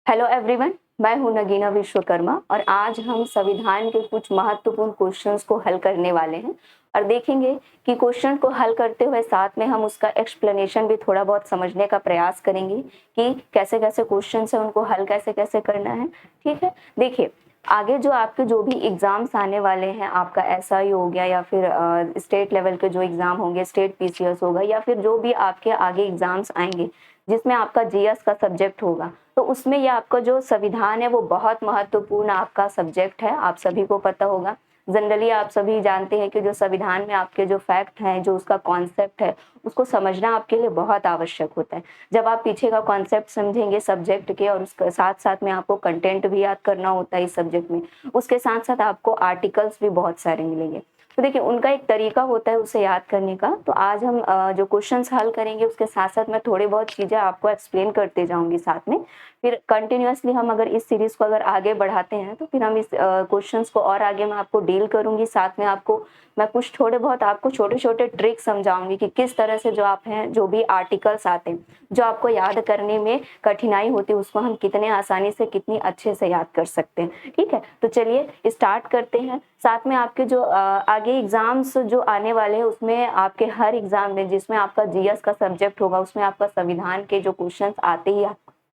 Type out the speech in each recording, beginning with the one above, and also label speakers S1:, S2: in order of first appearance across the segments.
S1: Hello everyone, मैं हूं नगीना विश्वकर्मा और आज हम संविधान के कुछ महत्वपूर्ण क्वेश्चंस को हल करने वाले हैं और देखेंगे कि क्वेश्चन को हल करते हुए साथ में हम उसका एक्सप्लेनेशन भी थोड़ा बहुत समझने का प्रयास करेंगे कि कैसे कैसे क्वेश्चंस हैं, उनको हल कैसे कैसे करना है। ठीक है, देखिए आगे जो आपके जो भी एग्जाम्स आने वाले हैं, आपका एसआई हो गया या फिर स्टेट लेवल के जो एग्जाम होंगे, स्टेट पीसीएस होगा या फिर जो भी आपके आगे एग्जाम्स आएंगे जिसमें आपका जीएस का सब्जेक्ट होगा, तो उसमें ये आपका जो संविधान है वो बहुत महत्वपूर्ण आपका सब्जेक्ट है। आप सभी को पता होगा, जनरली आप सभी जानते हैं कि जो संविधान में आपके जो फैक्ट हैं, जो उसका कॉन्सेप्ट है, उसको समझना आपके लिए बहुत आवश्यक होता है। जब आप पीछे का कॉन्सेप्ट समझेंगे सब्जेक्ट के और उसके साथ साथ में आपको कंटेंट भी याद करना होता है इस सब्जेक्ट में, उसके साथ साथ आपको आर्टिकल्स भी बहुत सारे मिलेंगे। तो देखिए उनका एक तरीका होता है उसे याद करने का। तो आज हम जो क्वेश्चंस हल करेंगे उसके साथ साथ मैं थोड़ी बहुत चीज़ें आपको एक्सप्लेन करते जाऊंगी साथ में। फिर कंटिन्यूअसली हम अगर इस सीरीज को अगर आगे बढ़ाते हैं तो फिर हम इस क्वेश्चंस को और आगे मैं आपको डील करूंगी। साथ में आपको मैं कुछ थोड़े बहुत आपको छोटे छोटे ट्रिक समझाऊंगी कि किस तरह से जो आप हैं, जो भी आर्टिकल्स आते हैं जो आपको याद करने में कठिनाई होती है, उसको हम कितने आसानी से कितनी अच्छे से याद कर सकते हैं। ठीक है, तो चलिए स्टार्ट करते हैं। साथ में आपके जो आगे एग्जाम्स जो आने वाले हैं उसमें आपके हर एग्जाम में जिसमें आपका जीएस का सब्जेक्ट होगा उसमें आपका संविधान के जो क्वेश्चंस आते ही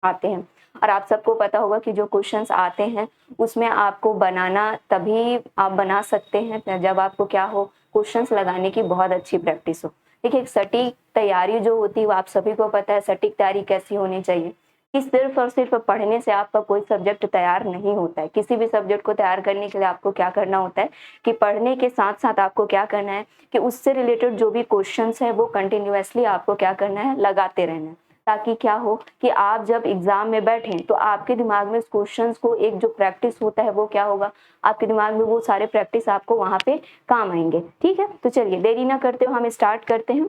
S1: आते हैं। और आप सबको पता होगा कि जो क्वेश्चंस आते हैं उसमें आपको बनाना तभी आप बना सकते हैं जब आपको क्या हो, क्वेश्चंस लगाने की बहुत अच्छी प्रैक्टिस हो। देखिए एक सटीक तैयारी जो होती है वो आप सभी को पता है, सटीक तैयारी कैसी होनी चाहिए कि सिर्फ और सिर्फ पढ़ने से आपका कोई सब्जेक्ट तैयार नहीं होता है। किसी भी सब्जेक्ट को तैयार करने के लिए आपको क्या करना होता है कि पढ़ने के साथ साथ आपको क्या करना है कि उससे रिलेटेड जो भी क्वेश्चंस है वो कंटिन्यूअसली आपको क्या करना है, लगाते रहना है। ताकि क्या हो कि आप जब एग्जाम में बैठें तो आपके दिमाग में उस क्वेश्चंस को एक जो प्रैक्टिस होता है वो क्या होगा, आपके दिमाग में वो सारे प्रैक्टिस आपको वहां पे काम आएंगे। ठीक है, तो चलिए देरी ना करते हुए हम स्टार्ट करते हैं।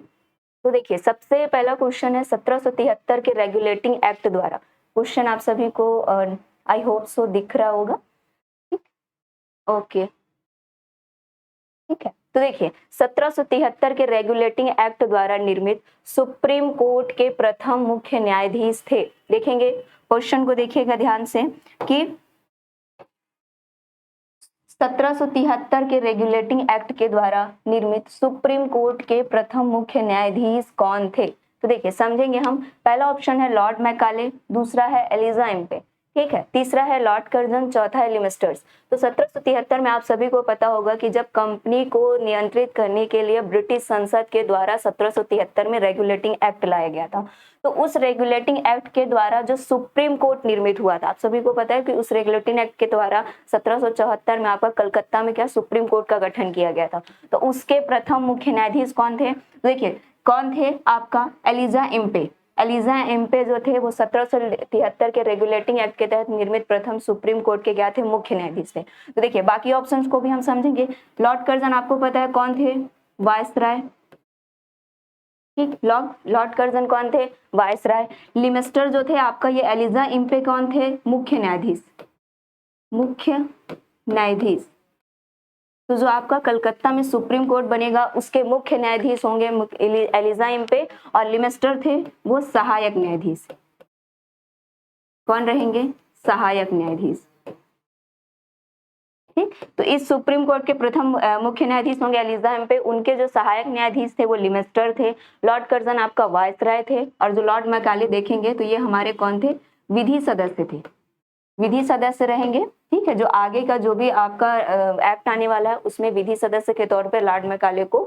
S1: तो देखिए सबसे पहला क्वेश्चन है 1773 के रेगुलेटिंग एक्ट द्वारा। क्वेश्चन आप सभी को आई होप सो दिख रहा होगा। ठीक, ओके, ठीक है। तो देखिए 1773 के रेगुलेटिंग एक्ट द्वारा निर्मित सुप्रीम कोर्ट के प्रथम मुख्य न्यायाधीश थे। देखेंगे क्वेश्चन को, देखिएगा ध्यान से कि 1773 के रेगुलेटिंग एक्ट के द्वारा निर्मित सुप्रीम कोर्ट के प्रथम मुख्य न्यायाधीश कौन थे। तो देखिए समझेंगे हम। पहला ऑप्शन है लॉर्ड मैकाले, दूसरा है एलिजा इम्पे, ठीक है, तीसरा है लॉर्ड कर्जन, चौथा है लिमिस्टर्स। तो 1773 में आप सभी को पता होगा कि जब कंपनी को नियंत्रित करने के लिए ब्रिटिश संसद के द्वारा 1773 में रेगुलेटिंग एक्ट लाया गया था। तो उस रेगुलेटिंग एक्ट के द्वारा जो सुप्रीम कोर्ट निर्मित हुआ था, आप सभी को पता है कि उस रेगुलेटिंग एक्ट के द्वारा 1774 में आपका कलकत्ता में क्या सुप्रीम कोर्ट का गठन किया गया था। तो उसके प्रथम मुख्य न्यायाधीश कौन थे, देखिए कौन थे, आपका एलिजा इम्पे। एलिजा एम्पे जो थे वो 1773 के रेगुलेटिंग एक्ट के तहत निर्मित प्रथम सुप्रीम कोर्ट के क्या थे, मुख्य न्यायाधीश थे। तो देखिए बाकी ऑप्शंस को भी हम समझेंगे। लॉर्ड कर्जन आपको पता है कौन थे, वायसराय। ठीक, लॉर्ड कर्जन कौन थे, वायसराय। लिमिस्टर जो थे आपका ये एलिजा इम्पे कौन थे, मुख्य न्यायाधीश। मुख्य न्यायाधीश। तो जो आपका कलकत्ता में सुप्रीम कोर्ट बनेगा उसके मुख्य न्यायाधीश होंगे एलिजा इम्पे, और लिमिस्टर थे वो सहायक न्यायाधीश। कौन रहेंगे, सहायक न्यायाधीश। ठीक, तो इस सुप्रीम कोर्ट के प्रथम मुख्य न्यायाधीश होंगे एलिजा इम्पे, उनके जो सहायक न्यायाधीश थे वो लिमिस्टर थे। लॉर्ड कर्जन आपका वायसराय थे, और जो लॉर्ड मैकाले देखेंगे तो ये हमारे कौन थे, विधि सदस्य थे, विधि सदस्य रहेंगे। ठीक है, जो आगे का जो भी आपका एक्ट आने वाला है उसमें विधि सदस्य के तौर पे लॉर्ड मैकाले को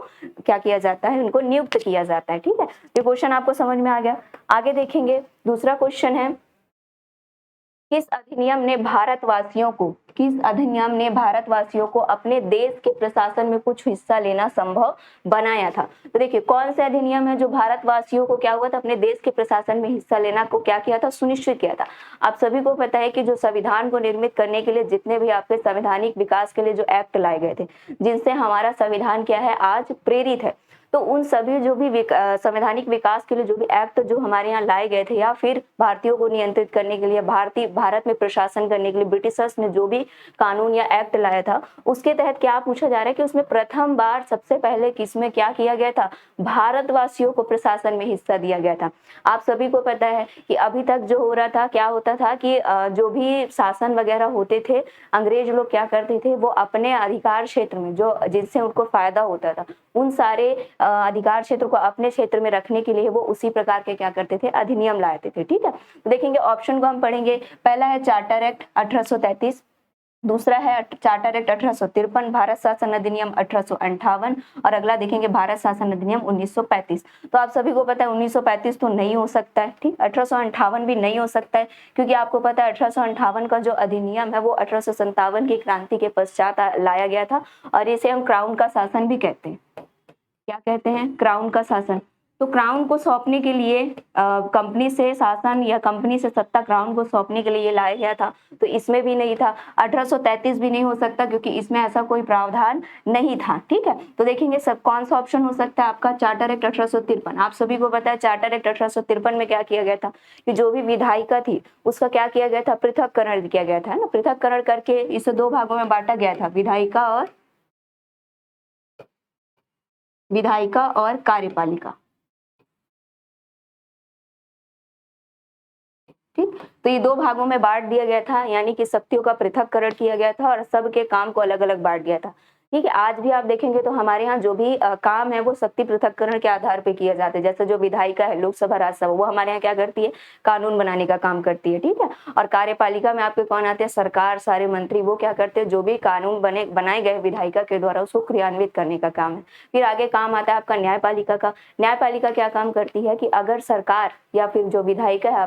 S1: क्या किया जाता है, उनको नियुक्त किया जाता है। ठीक है, ये क्वेश्चन आपको समझ में आ गया। आगे देखेंगे, दूसरा क्वेश्चन है किस अधिनियम ने भारतवासियों को, किस अधिनियम ने भारतवासियों को अपने देश के प्रशासन में कुछ हिस्सा लेना संभव बनाया था। तो देखिए कौन सा अधिनियम है जो भारतवासियों को क्या हुआ था, अपने देश के प्रशासन में हिस्सा लेना को क्या किया था, सुनिश्चित किया था। आप सभी को पता है कि जो संविधान को निर्मित करने के लिए जितने भी आपके संवैधानिक विकास के लिए जो एक्ट लाए गए थे, जिनसे हमारा संविधान क्या है आज प्रेरित है, तो उन सभी जो भी संवैधानिक विकास के लिए जो भी एक्ट जो हमारे यहाँ लाए गए थे, या फिर भारतीयों को नियंत्रित करने के लिए, भारत में प्रशासन करने के लिए ब्रिटिशर्स ने जो भी कानून या एक्ट लाया था, उसके तहत क्या पूछा जा रहा है कि उसमें प्रथम बार सबसे पहले किसमें क्या किया गया था, भारतवासियों को प्रशासन में हिस्सा दिया गया था। आप सभी को पता है कि अभी तक जो हो रहा था, क्या होता था कि जो भी शासन वगैरह होते थे, अंग्रेज लोग क्या करते थे, वो अपने अधिकार क्षेत्र में जो जिनसे उनको फायदा होता था, उन सारे अधिकार क्षेत्र को अपने क्षेत्र में रखने के लिए वो उसी प्रकार के क्या करते थे, अधिनियम लाते थे। ठीक है, तो देखेंगे ऑप्शन को हम पढ़ेंगे। पहला है चार्टर एक्ट 1833, दूसरा है चार्टर एक्ट 1853, भारत शासन अधिनियम 1858, और अगला देखेंगे भारत शासन अधिनियम 1935। तो आप सभी को पता है 1935 तो नहीं हो सकता है, ठीक, 1858 भी नहीं हो सकता है, क्योंकि आपको पता है 1858 का जो अधिनियम है वो 1857 की क्रांति के पश्चात लाया गया था, और इसे हम क्राउन का शासन भी कहते हैं। क्या कहते हैं, क्राउन का शासन। तो क्राउन को सौंपने के लिए कंपनी से शासन या कंपनी से सत्ता क्राउन को सौंपने के लिए ये लाया गया था, तो इसमें भी नहीं था। 1833 भी नहीं हो सकता, क्योंकि इसमें ऐसा कोई प्रावधान नहीं था। ठीक है, तो देखेंगे सब कौन सा ऑप्शन हो सकता है आपका, चार्टर एक्ट 1853। आप सभी को पता है चार्टर एक्ट 1853 में क्या किया गया था कि जो भी विधायिका थी उसका क्या किया गया था, पृथक्करण किया गया था ना, पृथक्करण करके इसे दो भागों में बांटा गया था, विधायिका और कार्यपालिका। ठीक, तो ये दो भागों में बांट दिया गया था, यानी कि शक्तियों का पृथक्करण किया गया था और सबके काम को अलग अलग बांट दिया था। ठीक है, आज भी आप देखेंगे तो हमारे यहाँ जो भी काम है वो शक्ति पृथक्करण के आधार पे किए जाते हैं। जैसे जो विधायिका है, लोकसभा राज्यसभा, वो हमारे यहाँ क्या करती है, कानून बनाने का काम करती है। ठीक है, और कार्यपालिका में आपके कौन आते हैं, सरकार, सारे मंत्री, वो क्या करते हैं, जो भी कानून बनाए गए विधायिका के द्वारा उसको क्रियान्वित करने का काम है। फिर आगे काम आता है आपका न्यायपालिका का। न्यायपालिका क्या काम करती है कि अगर सरकार या फिर जो विधायिका है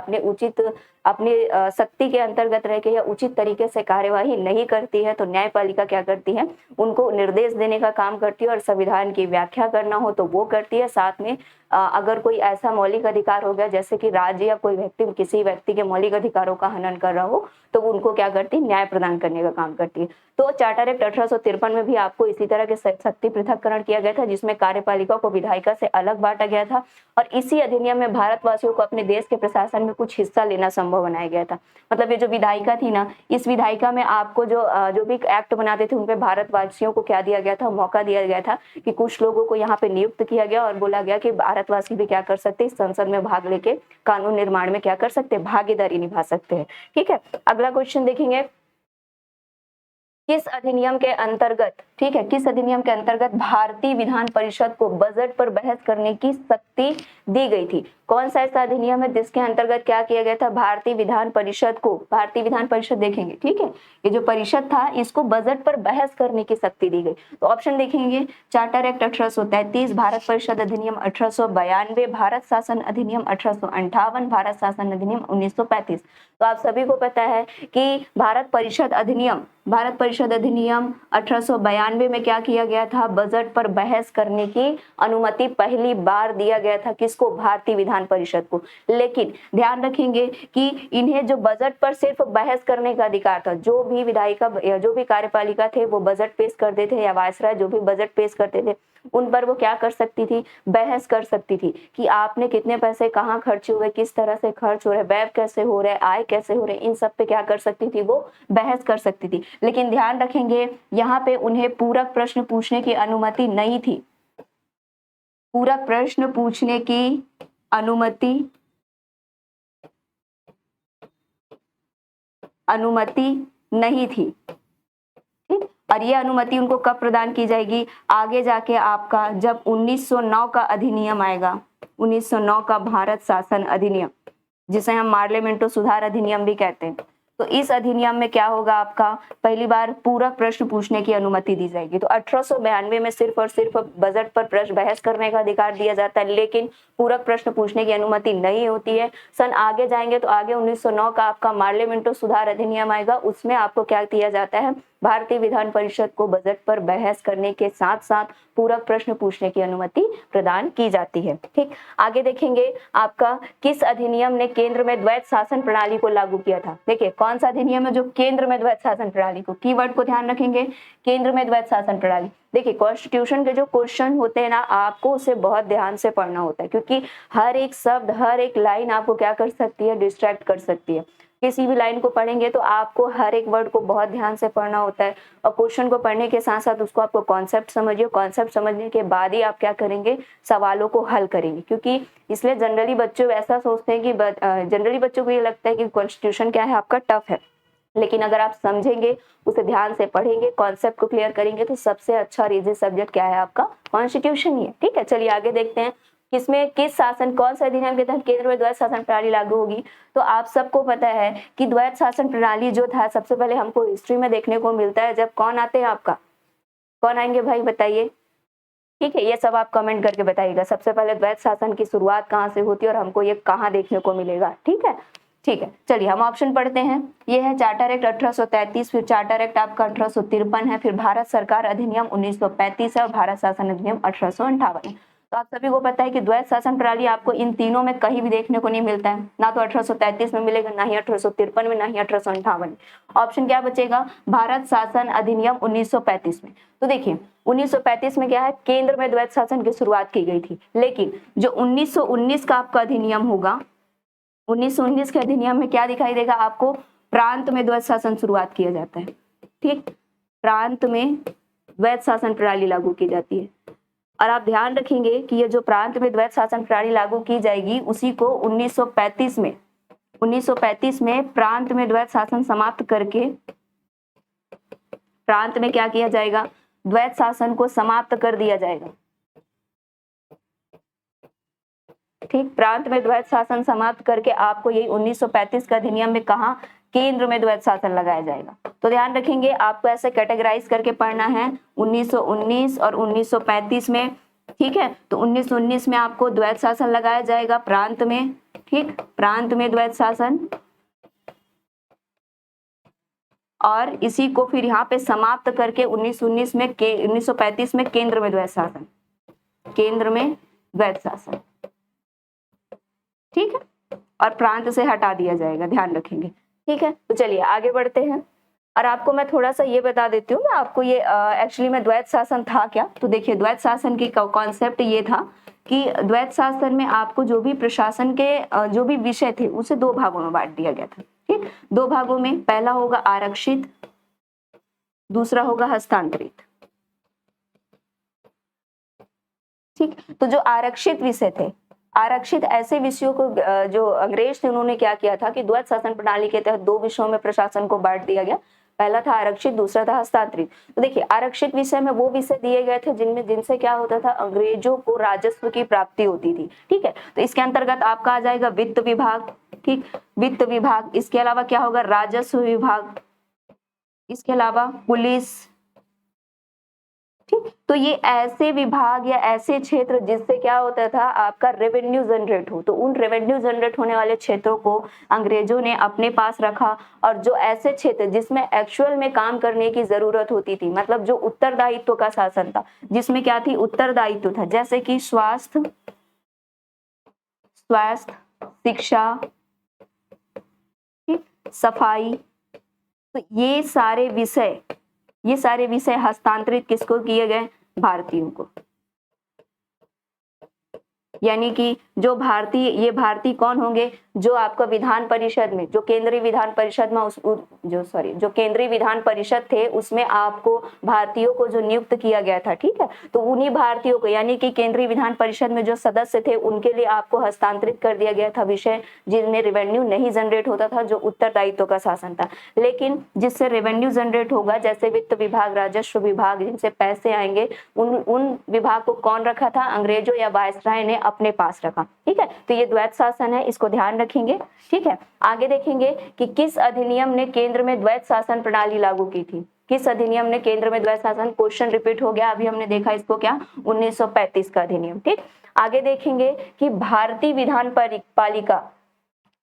S1: अपने शक्ति के अंतर्गत रह के या उचित तरीके से कार्यवाही नहीं करती है, तो न्यायपालिका क्या करती है, उनको निर्देश देने का काम करती है, और संविधान की व्याख्या करना हो तो वो करती है। साथ में अगर कोई ऐसा मौलिक अधिकार हो गया, जैसे कि राज्य या कोई व्यक्ति किसी व्यक्ति के मौलिक अधिकारों का हनन कर रहा हो, तो वो उनको क्या करती है, न्याय प्रदान करने का काम करती है। तो चार्टर एक्ट 1853 में भी आपको इसी तरह के शक्ति पृथक्करण किया गया था, जिसमें कार्यपालिका को विधायिका से अलग बांटा गया था, और इसी अधिनियम में भारतवासियों को अपने देश के प्रशासन में कुछ हिस्सा लेना संभव बनाया गया था। मतलब ये जो विधायिका थी ना, इस विधायिका में आपको जो भी एक्ट बनाते थे उनपे भारतवासियों को क्या दिया गया था, मौका दिया गया था कि कुछ लोगों को यहाँ पे नियुक्त किया गया और बोला गया कि भारतवासी भी क्या कर सकते हैं, संसद में भाग लेके कानून निर्माण में क्या कर सकते हैं, भागीदारी निभा सकते हैं। ठीक है, अगला क्वेश्चन देखेंगे, किस अधिनियम के अंतर्गत, ठीक है, किस अधिनियम के अंतर्गत भारतीय विधान परिषद को बजट पर बहस करने की शक्ति दी गई थी? कौन सा ऐसा अधिनियम है जिसके अंतर्गत क्या किया गया था, भारतीय विधान परिषद को, भारतीय विधान परिषद देखेंगे, ठीक है, ये जो परिषद था इसको बजट पर बहस करने की शक्ति दी गई। तो ऑप्शन देखेंगे, चार्टर एक्ट 1833, भारत परिषद अधिनियम 1892, भारत शासन अधिनियम 1858, भारत शासन अधिनियम 1935। तो आप सभी को पता है कि भारत परिषद अधिनियम 1892 में क्या किया गया था, बजट पर बहस करने की अनुमति पहली बार दिया गया था, किसको, भारतीय विधान परिषद को। लेकिन ध्यान रखेंगे कि इन्हें जो बजट पर सिर्फ बहस करने का अधिकार था, जो भी विधायिका या जो भी कार्यपालिका थे वो बजट पेश करते थे, या वायसराय जो भी बजट पेश करते थे, उन पर वो क्या कर सकती थी, बहस कर सकती थी कि आपने कितने पैसे कहाँ खर्च हुए, किस तरह से खर्च हो रहे, व्यय कैसे हो रहे, आय कैसे हो रहे, इन सब पे क्या कर सकती थी, वो बहस कर सकती थी। लेकिन ध्यान रखेंगे यहाँ पे उन्हें पूरक प्रश्न पूछने की अनुमति नहीं थी, पूरक प्रश्न पूछने की अनुमति नहीं थी। ठीक, और ये अनुमति उनको कब प्रदान की जाएगी, आगे जाके आपका जब 1909 का अधिनियम आएगा, 1909 का भारत शासन अधिनियम, जिसे हम पार्लियामेंटो सुधार अधिनियम भी कहते हैं। तो इस अधिनियम में क्या होगा, आपका पहली बार पूरक प्रश्न पूछने की अनुमति दी जाएगी। तो 1892 में सिर्फ और सिर्फ बजट पर प्रश्न बहस करने का अधिकार दिया जाता है, लेकिन पूरक प्रश्न पूछने की अनुमति नहीं होती है। सन आगे जाएंगे तो आगे 1909 का आपका पार्लियामेंटो सुधार अधिनियम आएगा, उसमें आपको क्या दिया जाता है, भारतीय विधान परिषद को बजट पर बहस करने के साथ साथ पूरक प्रश्न पूछने की अनुमति प्रदान की जाती है। ठीक, आगे देखेंगे आपका किस अधिनियम ने केंद्र में द्वैध शासन प्रणाली को लागू किया था। देखिए कौन सा अधिनियम है जो केंद्र में द्वैध शासन प्रणाली को, कीवर्ड को ध्यान रखेंगे, केंद्र में द्वैध शासन प्रणाली। देखिए कॉन्स्टिट्यूशन के जो क्वेश्चन होते हैं ना, आपको उसे बहुत ध्यान से पढ़ना होता है, क्योंकि हर एक शब्द, हर एक लाइन आपको क्या कर सकती है, डिस्ट्रैक्ट कर सकती है। किसी भी लाइन को पढ़ेंगे तो आपको हर एक वर्ड को बहुत ध्यान से पढ़ना होता है, और क्वेश्चन को पढ़ने के साथ साथ उसको आपको कॉन्सेप्ट समझिए, कॉन्सेप्ट समझने के बाद ही आप क्या करेंगे, सवालों को हल करेंगे। क्योंकि इसलिए जनरली बच्चों ऐसा सोचते हैं कि जनरली बच्चों को ये लगता है कि कॉन्स्टिट्यूशन क्या है आपका टफ है, लेकिन अगर आप समझेंगे, उसे ध्यान से पढ़ेंगे, कॉन्सेप्ट को क्लियर करेंगे, तो सबसे अच्छा और इजी सब्जेक्ट क्या है आपका, कॉन्स्टिट्यूशन ही है। ठीक है, चलिए आगे देखते हैं किसमें किस शासन, कौन सा अधिनियम के तहत केंद्र में द्वैध शासन प्रणाली लागू होगी। तो आप सबको पता है कि द्वैध शासन प्रणाली जो था सबसे पहले हमको हिस्ट्री में देखने को मिलता है। जब कौन आते हैं आपका, कौन आएंगे भाई बताइए। ठीक है, ये सब आप कमेंट करके बताइएगा, सबसे पहले द्वैध शासन की शुरुआत कहाँ से होती है और हमको ये कहाँ देखने को मिलेगा। ठीक है, ठीक है, चलिए हम ऑप्शन पढ़ते हैं। ये है चार्टर एक्ट 1833, फिर चार्टर एक्ट आपका 1853 है, फिर भारत सरकार अधिनियम 1935 है और भारत शासन अधिनियम 1858 है। तो आप सभी को पता है कि द्वैध शासन प्रणाली आपको इन तीनों में कहीं भी देखने को नहीं मिलता है, ना तो 1833 में मिलेगा, ना ही 1853 में, ना ही 1858 में। ऑप्शन क्या बचेगा, भारत शासन अधिनियम 1935 में। तो देखिए 1935 में क्या है, केंद्र में द्वैध शासन की शुरुआत की गई थी, लेकिन जो 1919 का आपका अधिनियम होगा, 1919 के अधिनियम में क्या दिखाई देगा आपको, प्रांत में द्वैध शासन शुरुआत किया जाता है। ठीक, प्रांत में द्वैध शासन प्रणाली लागू की जाती है। और आप ध्यान रखेंगे कि ये जो प्रांत में द्वैध शासन प्रणाली लागू की जाएगी, उसी को 1935 में प्रांत में द्वैध शासन समाप्त करके प्रांत में क्या किया जाएगा, द्वैध शासन को समाप्त कर दिया जाएगा। ठीक, प्रांत में द्वैध शासन समाप्त करके आपको यही 1935 का अधिनियम में कहा, केंद्र में द्वैध शासन लगाया जाएगा। तो ध्यान रखेंगे आपको ऐसे कैटेगराइज करके पढ़ना है, 1919 और 1935 में। ठीक है, तो 1919 में आपको द्वैध शासन लगाया जाएगा प्रांत में। ठीक, प्रांत में द्वैध शासन, और इसी को फिर यहाँ पे समाप्त करके 1919 में 1935 में केंद्र में द्वैध शासन, केंद्र में द्वैध शासन। ठीक है, और प्रांत से हटा दिया जाएगा, ध्यान रखेंगे। ठीक है, तो चलिए आगे बढ़ते हैं। और आपको मैं थोड़ा सा ये बता देती हूँ, आपको ये एक्चुअली में द्वैध शासन था क्या। तो देखिए द्वैध शासन की कॉन्सेप्ट ये था कि द्वैध शासन में आपको जो भी प्रशासन के जो भी विषय थे उसे दो भागों में बांट दिया गया था। ठीक, दो भागों में, पहला होगा आरक्षित, दूसरा होगा हस्तांतरित। ठीक, तो जो आरक्षित विषय थे, आरक्षित ऐसे विषयों को जो अंग्रेज थे उन्होंने क्या किया था कि द्वैध शासन प्रणाली के तहत दो विषयों में प्रशासन को बांट दिया गया, पहला था आरक्षित, दूसरा था हस्तांतरित। तो देखिए आरक्षित विषय में वो विषय दिए गए थे जिनसे क्या होता था, अंग्रेजों को राजस्व की प्राप्ति होती थी। ठीक है, तो इसके अंतर्गत आपका आ जाएगा वित्त विभाग। ठीक, वित्त विभाग, इसके अलावा क्या होगा, राजस्व विभाग, इसके अलावा पुलिस। ठीक, तो ये ऐसे विभाग या ऐसे क्षेत्र जिससे क्या होता था, आपका रेवेन्यू जनरेट हो, तो उन रेवेन्यू जनरेट होने वाले क्षेत्रों को अंग्रेजों ने अपने पास रखा। और जो ऐसे क्षेत्र जिसमें एक्चुअल में काम करने की जरूरत होती थी, मतलब जो उत्तरदायित्व का शासन था, जिसमें क्या थी, उत्तरदायित्व था, जैसे कि स्वास्थ्य, शिक्षा, ठीक, सफाई, तो ये सारे विषय हस्तांतरित किसको किए गए, भारतीयों को। यानी कि जो भारतीय कौन होंगे, जो आपका विधान परिषद में, जो केंद्रीय विधान परिषद में जो केंद्रीय विधान परिषद थे उसमें आपको भारतीयों को जो नियुक्त किया गया था। ठीक है, तो उन्हीं भारतीयों को, यानी कि केंद्रीय विधान परिषद में जो सदस्य थे उनके लिए आपको हस्तांतरित कर दिया गया था विषय जिनमें रेवेन्यू नहीं जनरेट होता था, जो उत्तरदायित्व का शासन था। लेकिन जिससे रेवेन्यू जनरेट होगा, जैसे वित्त विभाग, राजस्व विभाग, जिनसे पैसे आएंगे, उन विभाग को कौन रखा था, अंग्रेजों या वायसराय ने अपने पास रखा। ठीक है, तो ये द्वैध शासन है, इसको ध्यान रखेंगे। ठीक है, आगे देखेंगे कि किस अधिनियम ने केंद्र में द्वैध शासन प्रणाली लागू की थी। किस अधिनियम ने केंद्र में द्वैध शासन, क्वेश्चन रिपीट हो गया, अभी हमने देखा इसको क्या, 1935 का अधिनियम। ठीक, आगे देखेंगे कि भारतीय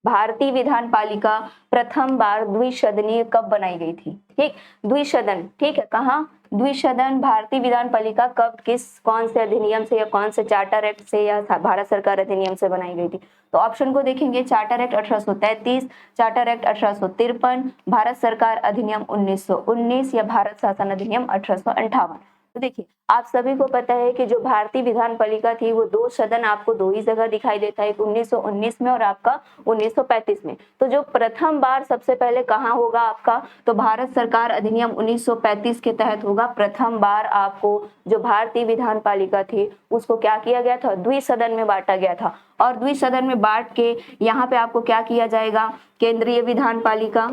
S1: भारतीय विधान पालिका प्रथम बार द्विसदनीय कब बनाई गई थी? ठीक, द्विसदन, ठीक है, कहाँ? द्विसदन भारतीय विधान पालिका कब, कौन से अधिनियम से या कौन से चार्टर एक्ट से या भारत सरकार अधिनियम से बनाई गई थी? तो ऑप्शन को देखेंगे, charter act 1833, charter act 1853, Bharat सरकार अधिनियम 1919 या भारत शासन अधिनियम 1858। तो देखिए, आप सभी को पता है कि जो भारतीय विधान पालिका थी वो दो सदन आपको दो ही जगह दिखाई देता है, एक 1919 में और आपका 1935 में। तो जो प्रथम बार सबसे पहले कहाँ होगा आपका, तो भारत सरकार अधिनियम 1935 के तहत होगा। प्रथम बार आपको जो भारतीय विधान पालिका थी उसको क्या किया गया था, द्विसदन में बांटा गया था। और द्विसदन में बांट के यहाँ पे आपको क्या किया जाएगा, केंद्रीय विधान पालिका,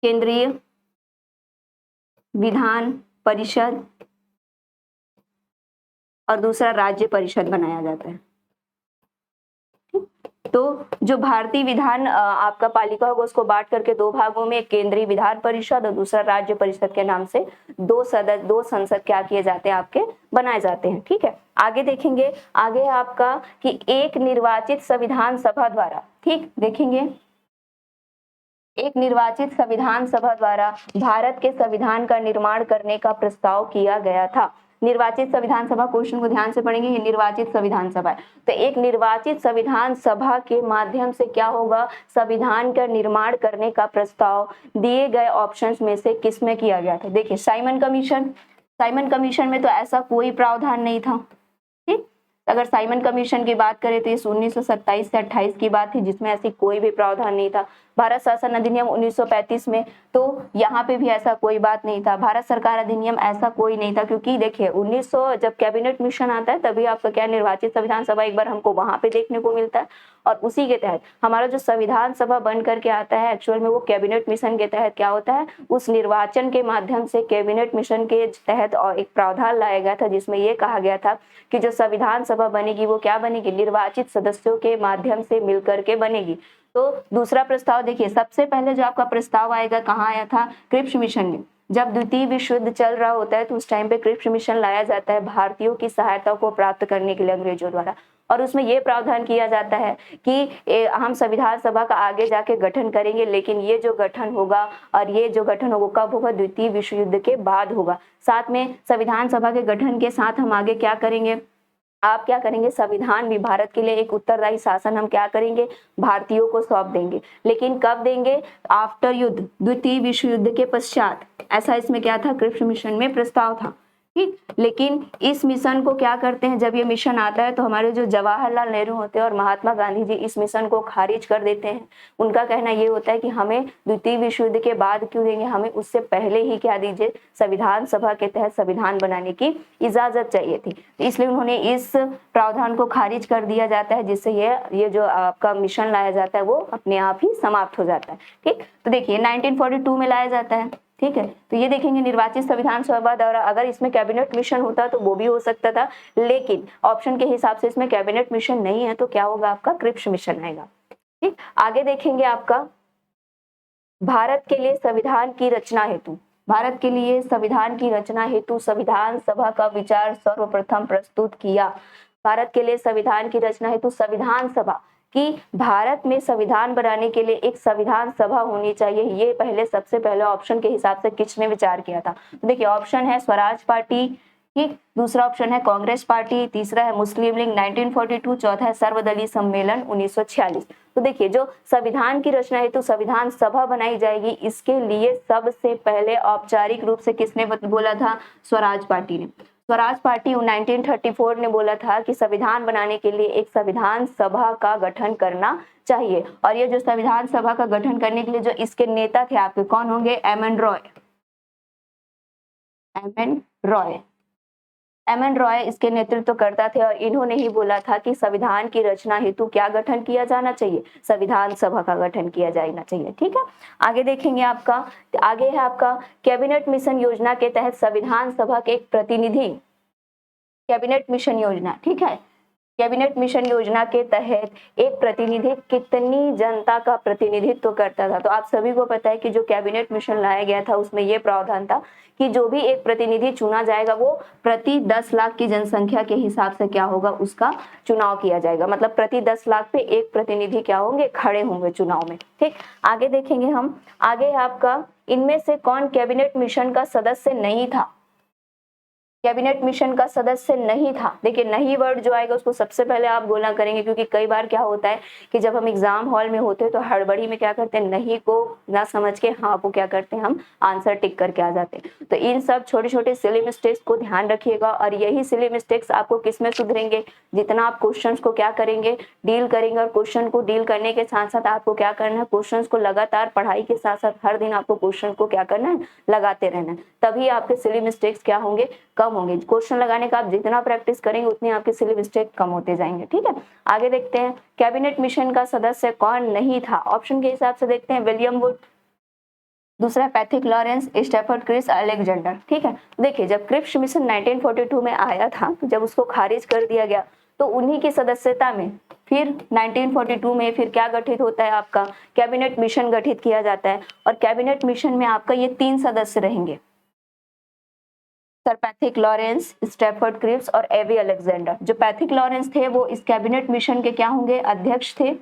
S1: केंद्रीय विधान परिषद और दूसरा राज्य परिषद बनाया जाता है। तो जो भारतीय विधान आपका पालिका होगा उसको बांट करके दो भागों में, केंद्रीय विधान परिषद और दूसरा राज्य परिषद के नाम से दो संसद क्या किए जाते हैं, आपके बनाए जाते हैं। ठीक है, आगे देखेंगे, आगे आपका कि एक निर्वाचित संविधान सभा द्वारा, ठीक, देखेंगे एक निर्वाचित संविधान सभा द्वारा भारत के संविधान का निर्माण करने का प्रस्ताव किया गया था। निर्वाचित संविधान सभा, क्वेश्चन को ध्यान से पढ़ेंगे, ये निर्वाचित संविधान सभा है। तो एक निर्वाचित संविधान सभा के माध्यम से क्या होगा, संविधान का निर्माण करने का प्रस्ताव दिए गए ऑप्शंस में से किसमें किया गया था? देखिए, साइमन कमीशन, साइमन कमीशन में तो ऐसा कोई प्रावधान नहीं था। ठीक, अगर साइमन कमीशन की बात करें तो इस 1927 से 28 की बात थी जिसमें ऐसी कोई भी प्रावधान नहीं था। भारत शासन अधिनियम 1935 में तो यहाँ पे भी ऐसा कोई बात नहीं था। भारत सरकार अधिनियम ऐसा कोई नहीं था, क्योंकि देखिए 1900 जब कैबिनेट मिशन आता है तभी आपका क्या, निर्वाचित संविधान सभा एक बार हमको वहां पे देखने को मिलता है। और उसी के तहत हमारा जो संविधान सभा बन करके आता है एक्चुअल में वो कैबिनेट मिशन के तहत क्या होता है, उस निर्वाचन के माध्यम से कैबिनेट मिशन के तहत और एक प्रावधान लाया गया था जिसमें ये कहा गया था कि जो संविधान सभा बनेगी वो क्या बनेगी, निर्वाचित सदस्यों के माध्यम से मिलकर के बनेगी। तो दूसरा प्रस्ताव देखिए, सबसे पहले जो आपका प्रस्ताव आएगा कहाँ आया था, क्रिप्स मिशन में। जब द्वितीय विश्व युद्ध चल रहा होता है तो उस टाइम पे क्रिप्स मिशन लाया जाता है भारतीयों की सहायता को प्राप्त करने के लिए अंग्रेजों द्वारा। और उसमें यह प्रावधान किया जाता है कि हम संविधान सभा का आगे जाके गठन करेंगे, लेकिन ये जो गठन होगा और ये जो गठन होगा कब होगा, द्वितीय विश्व युद्ध के बाद होगा। साथ में संविधान सभा के गठन के साथ हम आगे क्या करेंगे, आप क्या करेंगे, संविधान भी भारत के लिए एक उत्तरदायी शासन हम क्या करेंगे, भारतीयों को सौंप देंगे। लेकिन कब देंगे, आफ्टर युद्ध, द्वितीय विश्व युद्ध के पश्चात। ऐसा इसमें क्या था, क्रिप्स मिशन में प्रस्ताव था। ठीक, लेकिन इस मिशन को क्या करते हैं, जब ये मिशन आता है तो हमारे जो जवाहरलाल नेहरू होते हैं और महात्मा गांधी जी इस मिशन को खारिज कर देते हैं। उनका कहना ये होता है कि हमें द्वितीय विश्व युद्ध के बाद क्यों देंगे, हमें उससे पहले ही क्या दीजिए, संविधान सभा के तहत संविधान बनाने की इजाजत चाहिए थी। इसलिए उन्होंने इस प्रावधान को खारिज कर दिया जाता है, जिससे ये जो आपका मिशन लाया जाता है वो अपने आप ही समाप्त हो जाता है। ठीक, तो देखिए 1942 में लाया जाता है। ठीक है, तो ये देखेंगे निर्वाचित संविधान सभा द्वारा, अगर इसमें कैबिनेट मिशन होता तो वो भी हो सकता था, लेकिन ऑप्शन के हिसाब से इसमें कैबिनेट मिशन नहीं है तो क्या होगा, आपका क्रिप्स मिशन आएगा। ठीक, आगे देखेंगे आपका भारत के लिए संविधान की रचना हेतु, भारत के लिए संविधान की रचना हेतु संविधान सभा का विचार सर्वप्रथम प्रस्तुत किया। भारत के लिए संविधान की रचना हेतु संविधान सभा कि भारत में संविधान बनाने के लिए एक संविधान सभा होनी चाहिए, ये पहले सबसे पहले ऑप्शन के हिसाब से किसने विचार किया था। तो देखिए ऑप्शन है स्वराज पार्टी, ठीक, दूसरा ऑप्शन है कांग्रेस पार्टी, तीसरा है मुस्लिम लीग 1942, चौथा है सर्वदलीय सम्मेलन 1946। तो देखिए जो संविधान की रचना हेतु संविधान सभा बनाई जाएगी, इसके लिए सबसे पहले औपचारिक रूप से किसने बोला था, स्वराज पार्टी ने। स्वराज पार्टी 1934 ने बोला था कि संविधान बनाने के लिए एक संविधान सभा का गठन करना चाहिए। और ये जो संविधान सभा का गठन करने के लिए जो इसके नेता थे आपके कौन होंगे, M N Roy. M N Roy इसके नेतृत्व करता थे और इन्होंने ही बोला था कि संविधान की रचना हेतु क्या गठन किया जाना चाहिए, संविधान सभा का गठन किया जाना चाहिए। ठीक है, आगे देखेंगे आपका, आगे है आपका कैबिनेट मिशन योजना के तहत संविधान सभा के एक प्रतिनिधि, कैबिनेट मिशन योजना, ठीक है, कैबिनेट मिशन योजना के तहत एक प्रतिनिधि कितनी जनता का प्रतिनिधित्व करता था? तो आप सभी को पता है कि जो कैबिनेट मिशन लाया गया था उसमें यह प्रावधान था कि जो भी एक प्रतिनिधि चुना जाएगा वो प्रति 10 लाख की जनसंख्या के हिसाब से क्या होगा, उसका चुनाव किया जाएगा। मतलब प्रति 10 लाख पे एक प्रतिनिधि क्या होंगे, खड़े होंगे चुनाव में। ठीक, आगे देखेंगे हम। आगे है आपका, इनमें से कौन कैबिनेट मिशन का सदस्य नहीं था? कैबिनेट मिशन का सदस्य नहीं था। देखिए नहीं वर्ड जो आएगा उसको सबसे पहले आप बोलना करेंगे, क्योंकि कई बार क्या होता है कि जब हम एग्जाम हॉल में होते हैं तो हड़बड़ी में क्या करते हैं, नहीं को ना समझ के हाँ को क्या करते हैं, हम आंसर टिक करके आ जाते हैं। तो इन सब छोटे छोटे सिली मिस्टेक्स को ध्यान रखिएगा, और यही सिली मिस्टेक्स आपको किस में सुधरेंगे, जितना आप क्वेश्चन को क्या करेंगे, डील करेंगे। और क्वेश्चन को डील करने के साथ साथ आपको क्या करना है, क्वेश्चन को लगातार पढ़ाई के साथ साथ हर दिन आपको क्वेश्चन को क्या करना है, लगाते रहना है। तभी आपके सिली मिस्टेक्स क्या होंगे, कम होंगे। क्वेश्चन लगाने का आप जितना प्रैक्टिस करेंगे उतनी आपके सिली मिस्टेक कम होते जाएंगे। ठीक है, आगे देखते हैं कैबिनेट मिशन का सदस्य कौन नहीं था। ऑप्शन के हिसाब से देखते हैं, विलियम वुड, दूसरा Pethick Lawrence, Stafford Cripps, Alexander. ठीक है, देखिए जब क्रिप्स मिशन 1942 में आया था, जब उसको खारिज कर दिया गया तो उन्हीं की सदस्यता में फिर 1942 में फिर क्या गठित होता है, आपका कैबिनेट मिशन गठित किया जाता है। और कैबिनेट मिशन में आपका ये 3 सदस्य रहेंगे, sir Pethick Lawrence, Stafford Cripps और एवी अलेक्जेंडर। जो पैथिक लॉरेंस थे वो इस कैबिनेट मिशन के क्या होंगे, अध्यक्ष थे,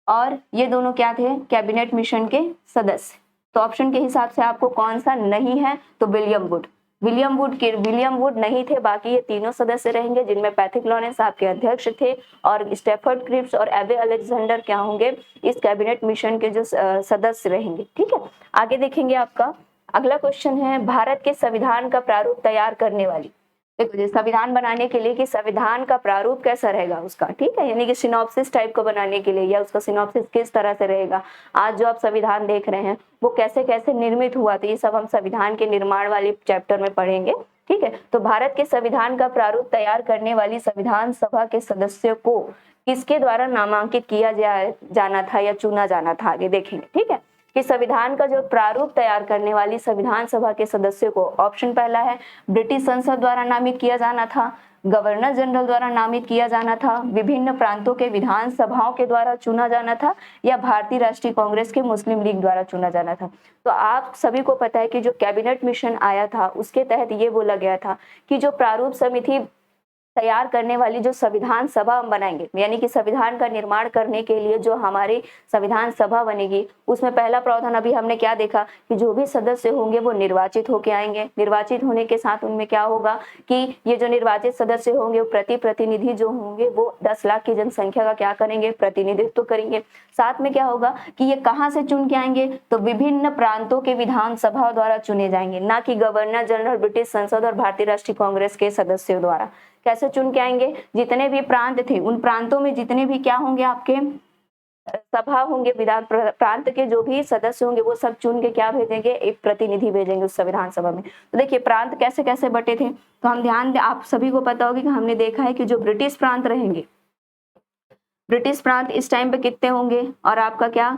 S1: और ये दोनों क्या थे, कैबिनेट मिशन के सदस्य। तो ऑप्शन के हिसाब से आपको कौन सा नहीं है, तो विलियम वुड। विलियम वुड नहीं थे। बाकी ये तीनों सदस्य रहेंगे, जिनमें पैथिक लॉरेंस आपके अध्यक्ष थे और स्टैफर्ड क्रिप्स और एवे अलेक्जेंडर क्या होंगे, इस कैबिनेट मिशन के जो सदस्य रहेंगे। ठीक है, आगे देखेंगे आपका अगला क्वेश्चन है, भारत के संविधान का प्रारूप तैयार करने वाली। देखो संविधान बनाने के लिए कि संविधान का प्रारूप कैसा रहेगा उसका, ठीक है, यानी कि सिनॉप्सिस टाइप का बनाने के लिए, या उसका सिनॉप्सिस किस तरह से रहेगा, आज जो आप संविधान देख रहे हैं वो कैसे कैसे निर्मित हुआ, तो ये सब हम संविधान के निर्माण वाले चैप्टर में पढ़ेंगे। ठीक है, तो भारत के संविधान का प्रारूप तैयार करने वाली संविधान सभा के सदस्यों को किसके द्वारा नामांकित किया जाना था या चुना जाना था, आगे देखेंगे। ठीक है, कि संविधान का जो प्रारूप तैयार करने वाली संविधान सभा के सदस्यों को, ऑप्शन पहला है ब्रिटिश संसद द्वारा नामित किया जाना था, गवर्नर जनरल द्वारा नामित किया जाना था, विभिन्न प्रांतों के विधान सभाओं के द्वारा चुना जाना था, या भारतीय राष्ट्रीय कांग्रेस के मुस्लिम लीग द्वारा चुना जाना था। तो आप सभी को पता है कि जो कैबिनेट मिशन आया था उसके तहत ये बोला गया था कि जो प्रारूप समिति तैयार करने वाली जो संविधान सभा हम बनाएंगे, यानी कि संविधान का निर्माण करने के लिए जो हमारी संविधान सभा बनेगी, उसमें पहला प्रावधान अभी हमने क्या देखा कि जो भी सदस्य होंगे वो निर्वाचित होके आएंगे। निर्वाचित होने के साथ उनमें क्या होगा कि ये जो निर्वाचित सदस्य होंगे वो प्रतिनिधि जो होंगे वो 10 लाख की जनसंख्या का क्या करेंगे, प्रतिनिधित्व करेंगे। साथ में क्या होगा कि ये कहाँ से चुन के आएंगे, तो विभिन्न प्रांतों के विधानसभा द्वारा चुने जाएंगे, ना कि गवर्नर जनरल, ब्रिटिश संसद और भारतीय राष्ट्रीय कांग्रेस के सदस्यों द्वारा। कैसे चुन के आएंगे, जितने भी प्रांत थे उन प्रांतों में जितने भी क्या होंगे, आपके सभा होंगे, विधान प्रांत के जो भी सदस्य होंगे वो सब चुन के क्या भेजेंगे, एक प्रतिनिधि भेजेंगे उस संविधान सभा में। तो देखिए प्रांत कैसे कैसे बटे थे, तो हम ध्यान दें, आप सभी को पता होगी कि हमने देखा है कि जो ब्रिटिश प्रांत रहेंगे, ब्रिटिश प्रांत इस टाइम पे कितने होंगे, और आपका क्या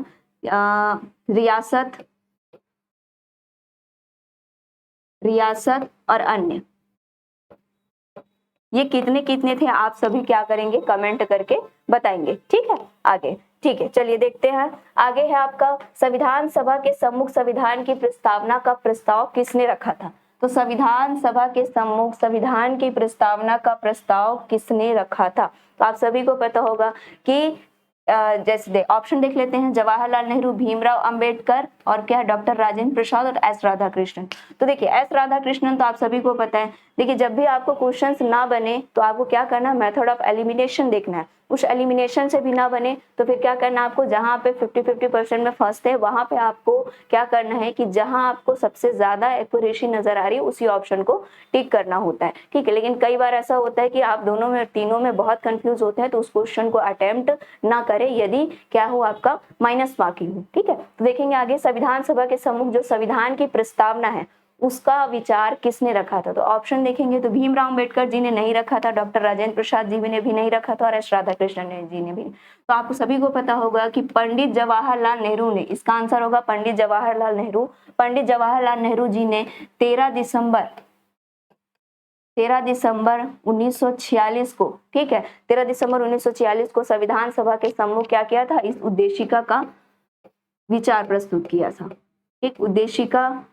S1: रियासत और अन्य, ये कितने कितने थे आप सभी क्या करेंगे, कमेंट करके बताएंगे। ठीक है, आगे ठीक है, चलिए देखते हैं। आगे है आपका संविधान सभा के सम्मुख संविधान की प्रस्तावना का प्रस्ताव किसने रखा था। तो संविधान सभा के सम्मुख संविधान की प्रस्तावना का प्रस्ताव किसने रखा था। तो आप सभी को पता होगा कि जैसे ऑप्शन देख लेते हैं, जवाहरलाल नेहरू, भीमराव अंबेडकर और क्या, डॉक्टर राजेंद्र प्रसाद और एस राधाकृष्णन। तो देखिए एस राधाकृष्णन तो आप सभी को पता है। देखिए जब भी आपको क्वेश्चंस ना बने तो आपको क्या करना, मेथड ऑफ एलिमिनेशन देखना है। उस एलिमिनेशन से भी ना बने तो फिर क्या करना, आपको जहां पे 50-50% में फंसते हैं वहां पे आपको क्या करना है कि जहां आपको सबसे ज्यादा एक्यूरेसी नजर आ रही है उसी ऑप्शन को टिक करना होता है। ठीक है, लेकिन कई बार ऐसा होता है कि आप दोनों में तीनों में बहुत कंफ्यूज होते हैं, तो उस क्वेश्चन को अटेम्प्ट ना करें यदि क्या हो, आपका माइनस मार्किंग हो। ठीक है, तो देखेंगे आगे, संविधान सभा के सम्मुख जो संविधान की प्रस्तावना है उसका विचार किसने रखा था। तो ऑप्शन देखेंगे तो भीमराव अंबेडकर जी ने नहीं रखा था, डॉक्टर राजेंद्र प्रसाद जी ने भी नहीं रखा था, और एस राधाकृष्णन जी ने भी। तो आपको सभी को पता होगा कि पंडित जवाहरलाल नेहरू ने, इसका आंसर होगा पंडित जवाहरलाल नेहरू। पंडित जवाहरलाल नेहरू जी ने 13 दिसंबर 13 दिसंबर 1946 को, ठीक है, 13 दिसंबर 1946 को संविधान सभा के सम्मुख क्या किया था, इस उद्देशिका का विचार प्रस्तुत किया था। एक उद्देशिका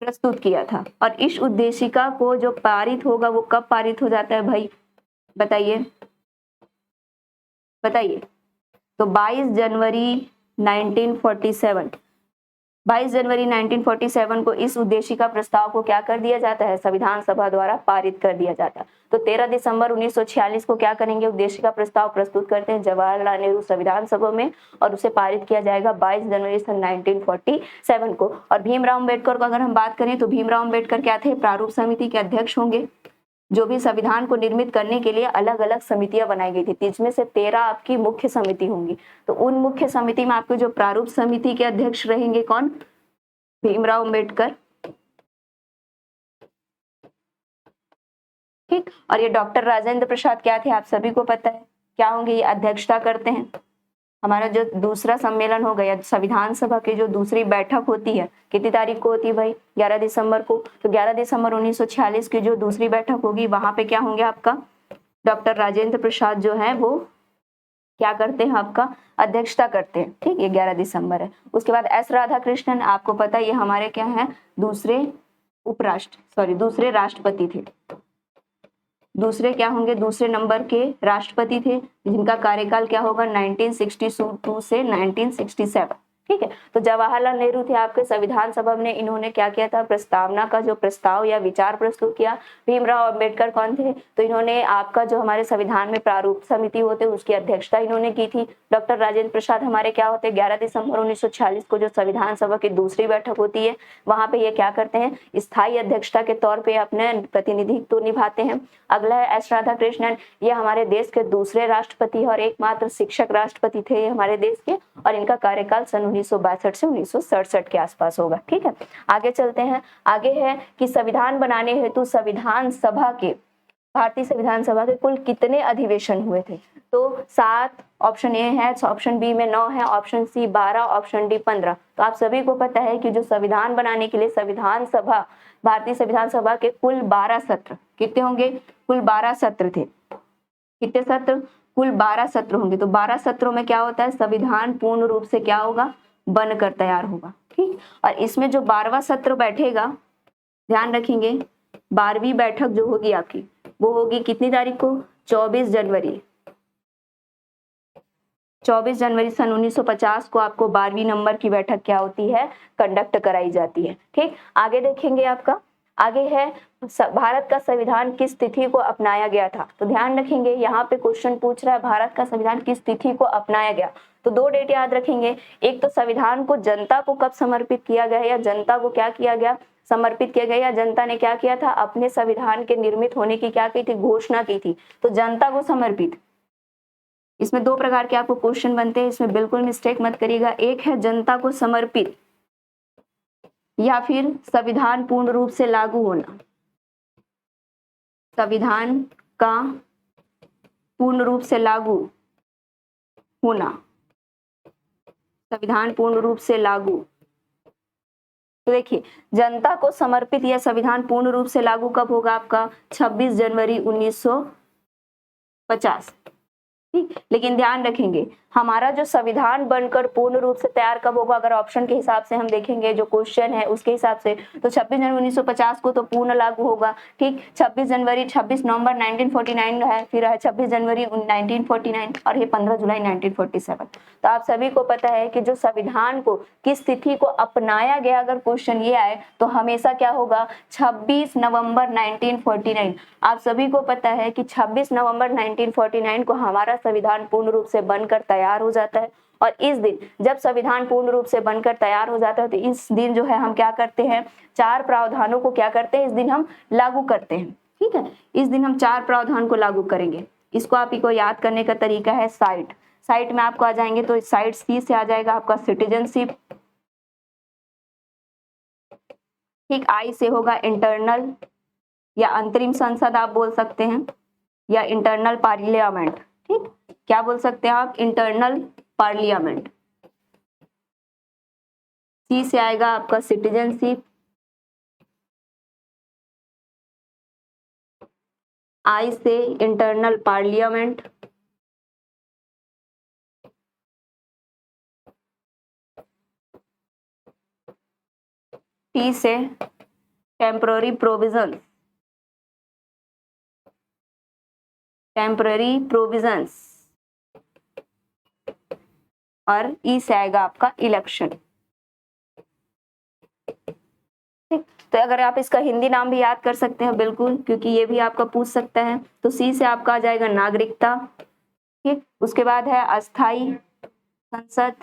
S1: प्रस्तुत किया था और इस उद्देशिका को जो पारित होगा वो कब पारित हो जाता है भाई, बताइए बताइए। तो 22 जनवरी 1947, 22 जनवरी 1947 को इस उद्देशिका प्रस्ताव को क्या कर दिया जाता है, संविधान सभा द्वारा पारित कर दिया जाता है। तो 13 दिसंबर 1946 को क्या करेंगे, उद्देशिका प्रस्ताव प्रस्तुत करते हैं जवाहरलाल नेहरू संविधान सभा में और उसे पारित किया जाएगा 22 जनवरी सन 1947 को। और भीमराव अम्बेडकर को अगर हम बात करें तो भीमराव अम्बेडकर क्या थे, प्रारूप समिति के अध्यक्ष होंगे। जो भी संविधान को निर्मित करने के लिए अलग अलग समितियां बनाई गई थी, जिसमें से 13 आपकी मुख्य समिति होंगी। तो उन मुख्य समिति में आपके जो प्रारूप समिति के अध्यक्ष रहेंगे कौन, भीमराव अम्बेडकर, ठीक। और ये डॉक्टर राजेंद्र प्रसाद क्या थे, आप सभी को पता है क्या होंगे, ये अध्यक्षता करते हैं। हमारा जो दूसरा सम्मेलन हो गया संविधान सभा की जो दूसरी बैठक होती है, कितनी तारीख को होती है भाई, 11 दिसंबर को। तो 11 दिसंबर 1946 की जो दूसरी बैठक होगी वहां पे क्या होंगे, आपका डॉक्टर राजेंद्र प्रसाद जो है वो क्या करते हैं, आपका अध्यक्षता करते हैं, ठीक। ये 11 दिसंबर है। उसके बाद एस राधाकृष्णन, आपको पता है ये हमारे क्या है, दूसरे दूसरे राष्ट्रपति थे। दूसरे क्या होंगे, दूसरे नंबर के राष्ट्रपति थे, जिनका कार्यकाल क्या होगा 1962 से 1967, ठीक है। तो जवाहरलाल नेहरू थे आपके संविधान सभा में, इन्होंने क्या किया था, प्रस्तावना का जो प्रस्ताव या विचार प्रस्तुत किया। भीमराव अम्बेडकर कौन थे, तो इन्होंने आपका जो हमारे संविधान में प्रारूप समिति होते उसकी अध्यक्षता इन्होंने की थी। डॉक्टर राजेंद्र प्रसाद हमारे क्या होते, 11 दिसंबर 1946 को जो संविधान सभा की दूसरी बैठक होती है वहां पे ये क्या करते हैं, स्थायी अध्यक्षता के तौर पे अपने प्रतिनिधित्व निभाते हैं। अगला है एस राधाकृष्णन, ये हमारे देश के दूसरे राष्ट्रपति और एकमात्र शिक्षक राष्ट्रपति थे हमारे देश के, और इनका कार्यकाल सन 1962 से 1967 के आसपास होगा, ठीक है। आगे चलते हैं। आगे है कि संविधान बनाने हेतु संविधान सभा के, भारतीय संविधान सभा के कुल कितने अधिवेशन हुए थे, तो 7, ऑप्शन ए है, ऑप्शन बी में 9 है, ऑप्शन सी 12, ऑप्शन डी 15। तो आप सभी को पता है कि जो संविधान बनाने के लिए संविधान सभा, भारतीय संविधान सभा के कुल 12 सत्र, कितने होंगे, कुल 12 सत्र थे। कितने सत्र, कुल 12 सत्र होंगे। तो 12 सत्रों में क्या होता है, संविधान पूर्ण रूप से क्या होगा, बनकर तैयार होगा, ठीक। और इसमें जो 12वां सत्र बैठेगा, ध्यान रखेंगे 12वीं बैठक जो होगी आपकी वो होगी कितनी तारीख को, 24 जनवरी 24 जनवरी सन 1950 को आपको 12वीं नंबर की बैठक क्या होती है, कंडक्ट कराई जाती है, ठीक। आगे देखेंगे आपका, आगे है भारत का संविधान किस तिथि को अपनाया गया था। तो ध्यान रखेंगे यहाँ पे क्वेश्चन पूछ रहा है भारत का संविधान किस तिथि को अपनाया गया, तो 2 डेट याद रखेंगे। एक तो संविधान को जनता को कब समर्पित किया गया, या जनता को क्या किया गया, समर्पित किया गया, या जनता ने क्या किया था, अपने संविधान के निर्मित होने की क्या की थी, घोषणा की थी। तो जनता को समर्पित, इसमें 2 प्रकार के आपको क्वेश्चन बनते हैं, इसमें बिल्कुल मिस्टेक मत करिएगा। एक है जनता को समर्पित, या फिर संविधान पूर्ण रूप से लागू होना। संविधान का पूर्ण रूप से लागू होना, संविधान पूर्ण रूप से लागू। तो देखिए जनता को समर्पित यह संविधान पूर्ण रूप से लागू कब होगा, आपका 26 जनवरी 1950, ठीक। लेकिन ध्यान रखेंगे हमारा जो संविधान बनकर पूर्ण रूप से तैयार कब होगा, अगर ऑप्शन के हिसाब से हम देखेंगे जो क्वेश्चन है उसके हिसाब से, तो 26 जनवरी 1950 को तो पूर्ण लागू होगा, ठीक। 26 नवंबर 1949 है, फिर है 26 जनवरी 1949 और ये 15 जुलाई 1947। तो आप सभी को पता है कि जो संविधान को किस तिथि को अपनाया गया, अगर क्वेश्चन ये आए तो हमेशा क्या होगा, 26 नवंबर 1949। आप सभी को पता है कि 26 नवंबर 1949 को हमारा संविधान पूर्ण रूप से बनकर तैयार हो जाता है। और इस दिन जब संविधान पूर्ण रूप से बनकर तैयार हो जाता है तो इस दिन जो है हम क्या करते हैं, 4 प्रावधानों को क्या करते हैं, इस दिन हम लागू करते हैं, ठीक है। इस दिन हम 4 प्रावधान को लागू करेंगे। इसको आप ही को याद करने का तरीका है साइट में आपको आ जाएंगे, तो साइट सी से आ जाएगा आपका सिटीजनशिप, ठीक। आई से होगा इंटरनल या अंतरिम संसद आप बोल सकते हैं, या इंटरनल पार्लियामेंट, ठीक। क्या बोल सकते हैं आप, इंटरनल पार्लियामेंट। सी से आएगा आपका सिटीजनशिप, I से इंटरनल पार्लियामेंट, T से टेम्पररी प्रोविजन, टेम्पररी प्रोविजंस, और ई से आएगा आपका इलेक्शन। ठीक, तो अगर आप इसका हिंदी नाम भी याद कर सकते हैं बिल्कुल, क्योंकि ये भी आपका पूछ सकता है। तो सी से आपका आ जाएगा नागरिकता। ठीक, उसके बाद है अस्थाई संसद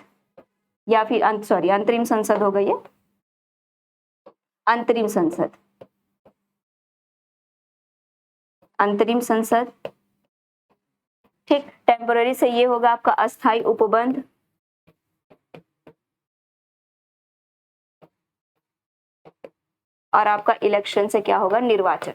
S1: या फिर अंतरिम संसद हो गई है, अंतरिम संसद, अंतरिम संसद। ठीक, टेम्पोररी से ये होगा आपका अस्थाई उपबंध, और आपका इलेक्शन से क्या होगा, निर्वाचन।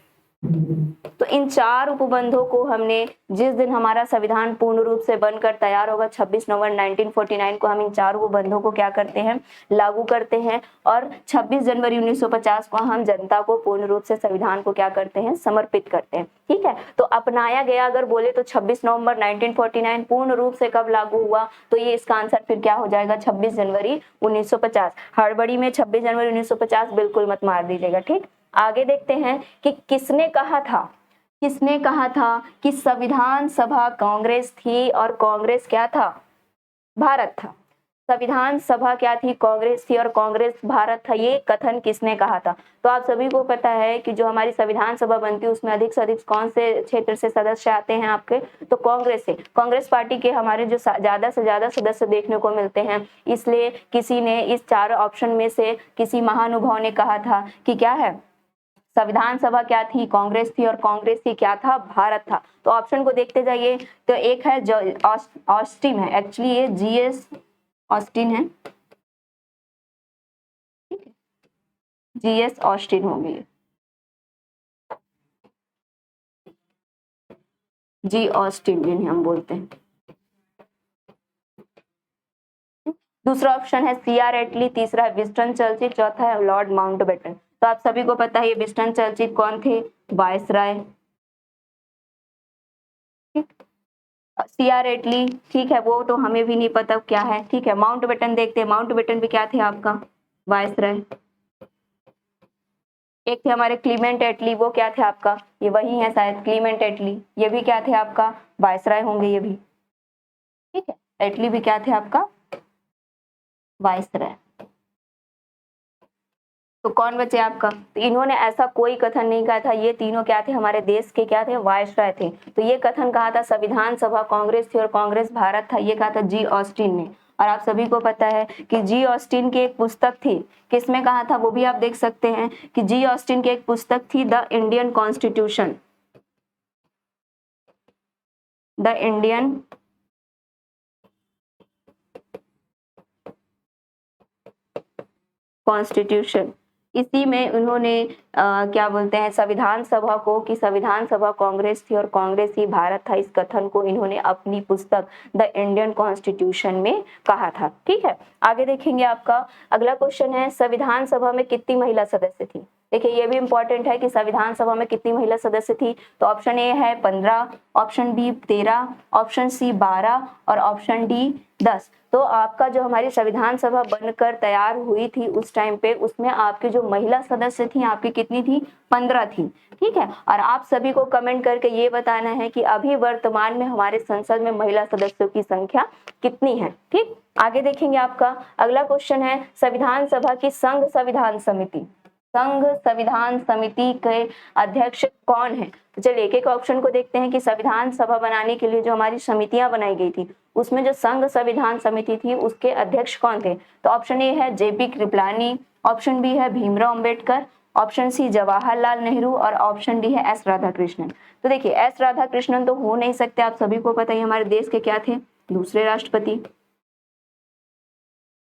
S1: तो इन चार उपबंधों को हमने, जिस दिन हमारा संविधान पूर्ण रूप से बनकर तैयार होगा 26 नवंबर 1949 को, हम इन चार उपबंधों को क्या करते हैं, लागू करते हैं, और 26 जनवरी 1950 को हम जनता को पूर्ण रूप से संविधान को क्या करते हैं, समर्पित करते हैं। ठीक है, तो अपनाया गया अगर बोले तो 26 नवंबर 1949, पूर्ण रूप से कब लागू हुआ, तो ये इसका आंसर फिर क्या हो जाएगा, 26 जनवरी 1950। हड़बड़ी में 26 जनवरी 1950 बिल्कुल मत मार दीजिएगा। ठीक, आगे देखते हैं कि किसने कहा था, किसने कहा था कि संविधान सभा कांग्रेस थी और कांग्रेस क्या था, भारत था। संविधान सभा क्या थी, कांग्रेस थी और कांग्रेस भारत था। ये कथन किसने कहा था? तो आप सभी को पता है कि जो हमारी संविधान सभा बनती है उसमें अधिक से अधिक कौन से क्षेत्र से सदस्य आते हैं आपके, तो कांग्रेस से, कांग्रेस पार्टी के हमारे जो ज्यादा से ज्यादा सदस्य देखने को मिलते हैं। इसलिए किसी ने इस चार ऑप्शन में से किसी महानुभाव ने कहा था कि क्या है, संविधान सभा क्या थी, कांग्रेस थी, और कांग्रेस ही क्या था, भारत था। तो ऑप्शन को देखते जाइए। तो एक है ऑस्टिन है, एक्चुअली ये जीएस ऑस्टिन है, ठीक है, जीएस ऑस्टिन होंगे, जी ऑस्टिन जिन्हें हम बोलते हैं। दूसरा ऑप्शन है सीआर एटली, तीसरा है विंस्टन चर्चिल, चौथा है लॉर्ड माउंटबेटन। तो आप सभी को पता है ये विंस्टन चर्चिल कौन थे, वायसराय। ठीक, सीआर एटली, ठीक है, वो तो हमें भी नहीं पता क्या है। ठीक है, माउंटबेटन देखते हैं, माउंटबेटन भी क्या थे आपका, वायसराय। एक थे हमारे क्लीमेंट एटली, वो क्या थे आपका, ये वही है शायद, क्लीमेंट एटली, ये भी क्या थे आपका, वायसराय होंगे ये भी। ठीक है, एटली भी क्या थे आपका, वायसराय। तो कौन बचे आपका, तो इन्होंने ऐसा कोई कथन नहीं कहा था, ये तीनों क्या थे, हमारे देश के क्या थे, वायसराय थे। तो ये कथन कहा था संविधान सभा कांग्रेस थी और कांग्रेस भारत था, ये कहा था जी ऑस्टिन ने। और आप सभी को पता है कि जी ऑस्टिन की एक पुस्तक थी, किसमें कहा था वो भी आप देख सकते हैं कि जी ऑस्टिन की एक पुस्तक थी the Indian constitution, the Indian constitution. इसी में उन्होंने क्या बोलते हैं, संविधान सभा को, कि संविधान सभा कांग्रेस थी और कांग्रेस ही भारत था, इस कथन को इन्होंने अपनी पुस्तक द इंडियन कॉन्स्टिट्यूशन में कहा था। ठीक है, आगे देखेंगे आपका अगला क्वेश्चन है, संविधान सभा में कितनी महिला सदस्य थी। देखिए ये भी इंपॉर्टेंट है कि संविधान सभा में कितनी महिला सदस्य थी। तो ऑप्शन ए है 15, ऑप्शन बी 13, ऑप्शन सी 12 और ऑप्शन डी 10। तो आपका जो हमारी संविधान सभा बनकर तैयार हुई थी उस टाइम पे, उसमें आपकी जो महिला सदस्य थी आपकी कितनी थी, 15 थी। ठीक है, और आप सभी को कमेंट करके ये बताना है कि अभी वर्तमान में हमारे संसद में महिला सदस्यों की संख्या कितनी है। ठीक, आगे देखेंगे आपका अगला क्वेश्चन है, संविधान सभा की संघ संविधान समिति, संघ संविधान समिति के अध्यक्ष कौन है। तो चलिए एक एक ऑप्शन को देखते हैं कि संविधान सभा बनाने के लिए जो हमारी समितियां बनाई गई थी उसमें जो संघ संविधान समिति थी उसके अध्यक्ष कौन थे। तो ऑप्शन ए है जेपी कृपलानी, ऑप्शन बी है भीमराव अंबेडकर, ऑप्शन सी जवाहरलाल नेहरू और ऑप्शन डी है एस राधाकृष्णन। तो देखिए एस राधाकृष्णन तो हो नहीं सकते, आप सभी को पता है हमारे देश के क्या थे, दूसरे राष्ट्रपति।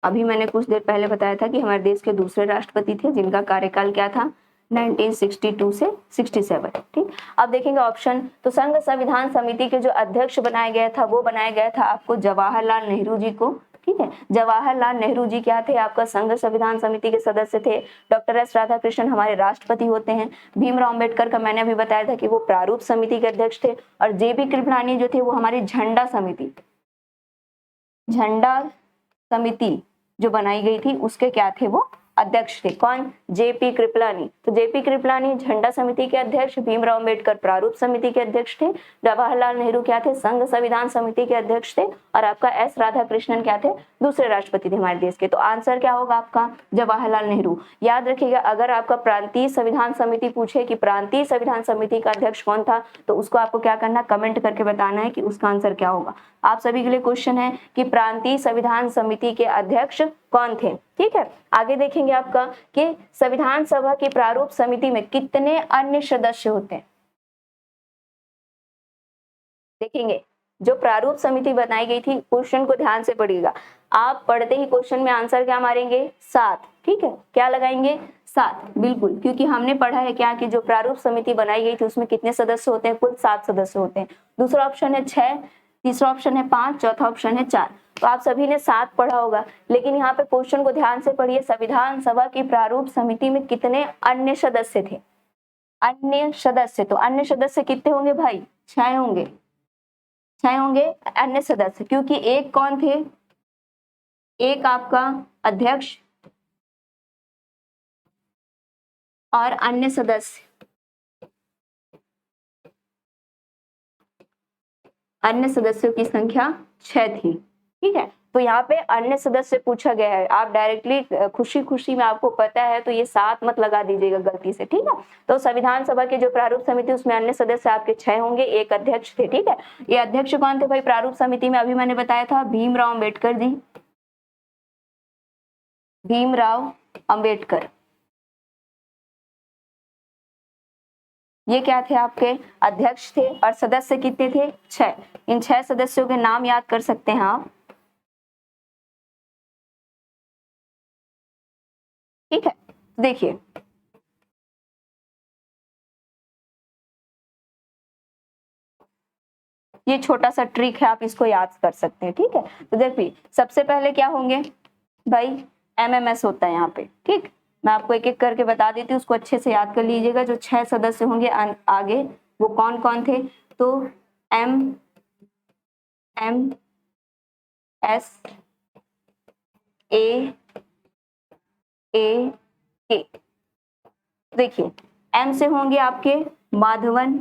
S1: अभी मैंने कुछ देर पहले बताया था कि हमारे देश के दूसरे राष्ट्रपति थे जिनका कार्यकाल क्या था, 1962 से 67। ठीक, अब देखेंगे ऑप्शन, तो संघ संविधान समिति के जो अध्यक्ष बनाया गया था वो बनाया गया था आपको जवाहरलाल नेहरू जी को। ठीक है। जवाहरलाल नेहरू जी क्या थे, आपका संघ संविधान समिति के सदस्य थे। डॉक्टर एस राधाकृष्णन हमारे राष्ट्रपति होते हैं। भीमराव अम्बेडकर का मैंने अभी बताया था कि वो प्रारूप समिति के अध्यक्ष थे। और जेपी कृपलानी जो थे वो हमारी झंडा समिति जो बनाई गई थी उसके क्या थे, वो अध्यक्ष थे। कौन? जेपी कृपलानी। तो जेपी कृपलानी झंडा समिति के अध्यक्ष, भीमराव अम्बेडकर प्रारूप समिति के अध्यक्ष थे, जवाहरलाल नेहरू क्या थे, संघ संविधान समिति के अध्यक्ष थे, और आपका एस राधाकृष्णन क्या थे, दूसरे राष्ट्रपति थे हमारे देश के। तो आंसर क्या होगा आपका? जवाहरलाल नेहरू। याद रखिएगा, अगर आपका प्रांतीय संविधान समिति पूछे कि प्रांतीय संविधान समिति का अध्यक्ष कौन था, तो उसको आपको क्या करना, कमेंट करके बताना है कि उसका आंसर क्या होगा। आप सभी के लिए क्वेश्चन है कि प्रांतीय संविधान समिति के अध्यक्ष कौन थे। ठीक है, आगे देखेंगे आपका कि संविधान सभा की प्रारूप समिति में कितने अन्य सदस्य होते हैं। देखेंगे, जो प्रारूप समिति बनाई गई थी, क्वेश्चन को ध्यान से पढ़िएगा। आप पढ़ते ही क्वेश्चन में आंसर क्या मारेंगे? 7। ठीक है, क्या लगाएंगे? 7, बिल्कुल, क्योंकि हमने पढ़ा है क्या कि जो प्रारूप समिति बनाई गई थी उसमें कितने सदस्य होते हैं? कुल 7 सदस्य होते हैं। दूसरा ऑप्शन है 6, तीसरा ऑप्शन है 5, चौथा ऑप्शन है 4। तो आप सभी ने 7 पढ़ा होगा, लेकिन यहाँ पे क्वेश्चन को ध्यान से पढ़िए। संविधान सभा की प्रारूप समिति में कितने अन्य सदस्य थे? अन्य सदस्य, तो अन्य सदस्य कितने होंगे भाई? 6 होंगे। 6 होंगे अन्य सदस्य, क्योंकि एक कौन थे? एक आपका अध्यक्ष और अन्य सदस्य, अन्य सदस्यों की संख्या 6 थी। ठीक है, तो यहाँ पे अन्य सदस्य पूछा गया है। आप डायरेक्टली खुशी खुशी में आपको पता है तो ये 7 मत लगा दीजिएगा गलती से। ठीक है, तो संविधान सभा के जो प्रारूप समिति उसमें अन्य सदस्य आपके 6 होंगे, एक अध्यक्ष थे। ठीक है, ये अध्यक्ष कौन थे भाई प्रारूप समिति में? अभी मैंने बताया था, भीमराव अम्बेडकर जी। भीमराव अम्बेडकर ये क्या थे? आपके अध्यक्ष थे। और सदस्य कितने थे? 6। इन 6 सदस्यों के नाम याद कर सकते हैं आप। ठीक है, देखिए, ये छोटा सा ट्रिक है, आप इसको याद कर सकते हैं। ठीक है, तो देखिए, सबसे पहले क्या होंगे भाई? एमएमएस होता है यहाँ पे। ठीक, मैं आपको एक एक करके बता देती हूँ, उसको अच्छे से याद कर लीजिएगा। जो 6 सदस्य होंगे आगे, वो कौन कौन थे? तो एम एस ए के। देखिए, एम से होंगे आपके माधवन।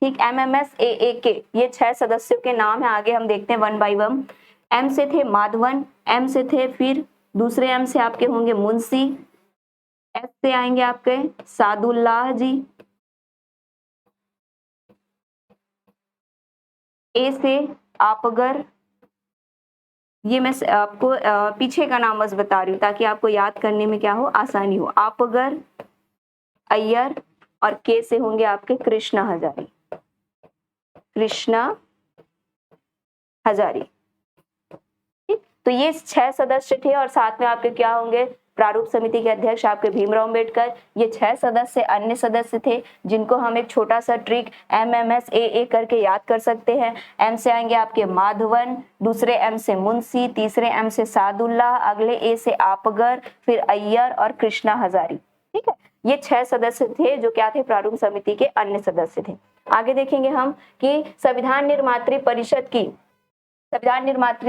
S1: ठीक, एमएमएस ए के, ये 6 सदस्यों के नाम है। आगे हम देखते हैं वन बाय वन। एम से थे माधवन, एम से थे फिर दूसरे एम से आपके होंगे मुंशी, एस से आएंगे आपके सादुल्लाह जी, ए से आपगर। ये मैं आपको पीछे का नाम बस बता रही हूँ ताकि आपको याद करने में क्या हो, आसानी हो। आपगर, अय्यर, और के से होंगे आपके कृष्णा हजारी। कृष्णा हजारी। ठीक, तो ये 6 सदस्य थे और साथ में आपके क्या होंगे? प्रारूप समिति के अध्यक्ष आपके भीमराव अम्बेडकर। ये 6 सदस्य अन्य सदस्य थे, जिनको हम एक छोटा सा ट्रिक एमएमएस ए करके याद कर सकते हैं। एम से आएंगे आपके माधवन, दूसरे एम से मुंशी, तीसरे एम से सादुल्लाह, अगले ए से आपगर, फिर अय्यर और कृष्णा हजारी। ठीक है, ये 6 सदस्य थे जो क्या थे? प्रारूप समिति के अन्य सदस्य थे। आगे देखेंगे हम कि संविधान निर्मात्री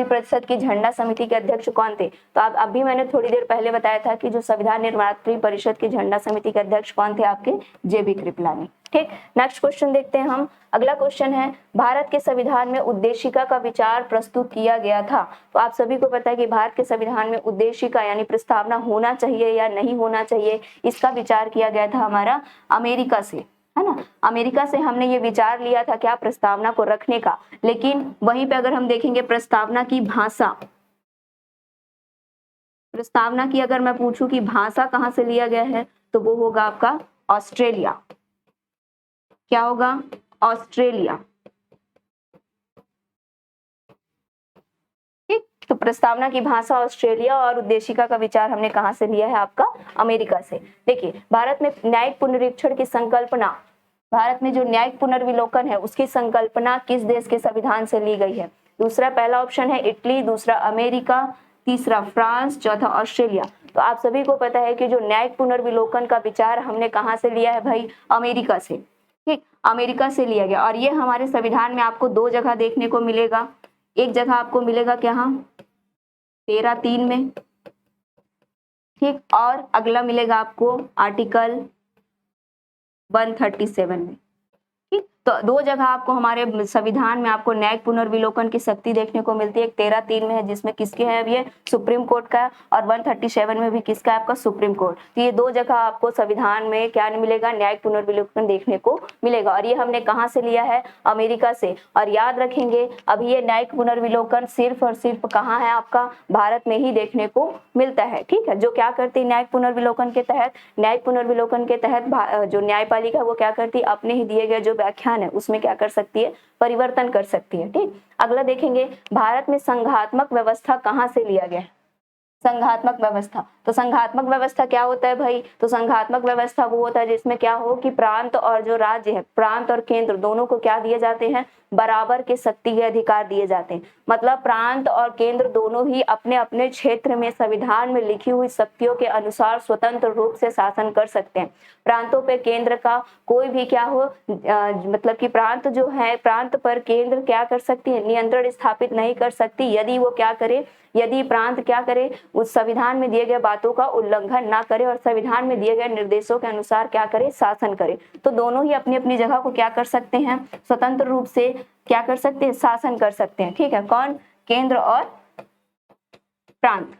S1: परिषद की झंडा समिति के अध्यक्ष कौन थे? तो आप अभी मैंने थोड़ी देर पहले बताया था कि जो संविधान निर्मात्री परिषद की झंडा समिति के अध्यक्ष कौन थे? आपके जेबी कृपलानी। ठीक, नेक्स्ट क्वेश्चन देखते हैं हम। अगला क्वेश्चन है, भारत के संविधान में उद्देशिका का विचार प्रस्तुत किया गया था। तो आप सभी को पता है कि भारत के संविधान में उद्देशिका यानी प्रस्तावना होना चाहिए या नहीं होना चाहिए, इसका विचार किया गया था हमारा अमेरिका से, है ना। अमेरिका से हमने ये विचार लिया था क्या? प्रस्तावना को रखने का। लेकिन वहीं पे अगर हम देखेंगे प्रस्तावना की भाषा, प्रस्तावना की अगर मैं पूछूं कि भाषा कहां से लिया गया है, तो वो होगा आपका ऑस्ट्रेलिया। क्या होगा? ऑस्ट्रेलिया। ठीक, तो प्रस्तावना की भाषा ऑस्ट्रेलिया और उद्देशिका का विचार हमने कहां से लिया है? आपका अमेरिका से। देखिए, भारत में न्यायिक पुनरीक्षण की संकल्पना भारत में जो न्यायिक पुनर्विलोकन है उसकी संकल्पना किस देश के संविधान से ली गई है? दूसरा, पहला ऑप्शन है इटली, दूसरा अमेरिका, तीसरा फ्रांस, चौथा ऑस्ट्रेलिया। तो आप सभी को पता है कि जो न्यायिक पुनर्विलोकन का विचार हमने कहाँ से लिया है भाई? अमेरिका से। ठीक, अमेरिका से लिया गया और ये हमारे संविधान में आपको दो जगह देखने को मिलेगा। एक जगह आपको मिलेगा क्या? हाँ, 13(3) में। ठीक, और अगला मिलेगा आपको आर्टिकल 137 में। ठीक, तो दो जगह आपको हमारे संविधान में आपको न्यायिक पुनर्विलोकन की शक्ति देखने को मिलती है। एक 13(3) में है जिसमें किसके है? अब ये सुप्रीम कोर्ट का है, और 137 में भी किसका है? आपका सुप्रीम कोर्ट। तो ये दो जगह आपको संविधान में क्या मिलेगा? न्यायिक पुनर्विलोकन देखने को मिलेगा। और ये हमने कहाँ से लिया है? अमेरिका से। और याद रखेंगे अभी ये न्यायिक पुनर्विलोकन सिर्फ और सिर्फ कहाँ है? आपका भारत में ही देखने को मिलता है। ठीक है, जो क्या करती है न्यायिक पुनर्विलोकन के तहत? न्यायिक पुनर्विलोकन के तहत जो न्यायपालिका वो क्या करती है? अपने ही दिए गए जो व्याख्यान है उसमें क्या कर सकती है? परिवर्तन कर सकती है। ठीक, अगला देखेंगे भारत में संघात्मक व्यवस्था कहाँ से लिया गया है? संघात्मक व्यवस्था। तो संघात्मक व्यवस्था क्या होता है भाई? तो संघात्मक व्यवस्था वो होता है जिसमें क्या हो कि प्रांत और जो राज्य है, प्रांत और केंद्र दोनों को क्या दिए जाते हैं? बराबर के शक्ति के अधिकार दिए जाते हैं। मतलब प्रांत और केंद्र दोनों ही अपने अपने क्षेत्र में संविधान में लिखी हुई शक्तियों के अनुसार स्वतंत्र रूप से शासन कर सकते हैं। प्रांतों पे केंद्र का कोई भी क्या हो मतलब कि प्रांत जो है, प्रांत पर केंद्र क्या कर सकती है? नियंत्रण स्थापित नहीं कर सकती यदि वो क्या करे? यदि प्रांत क्या करे? उस संविधान में दिए गए बातों का उल्लंघन ना करे और संविधान में दिए गए निर्देशों के अनुसार क्या करे? शासन करे। तो दोनों ही अपनी अपनी जगह को क्या कर सकते हैं? स्वतंत्र रूप से क्या कर सकते हैं? शासन कर सकते हैं। ठीक है, कौन? केंद्र और प्रांत।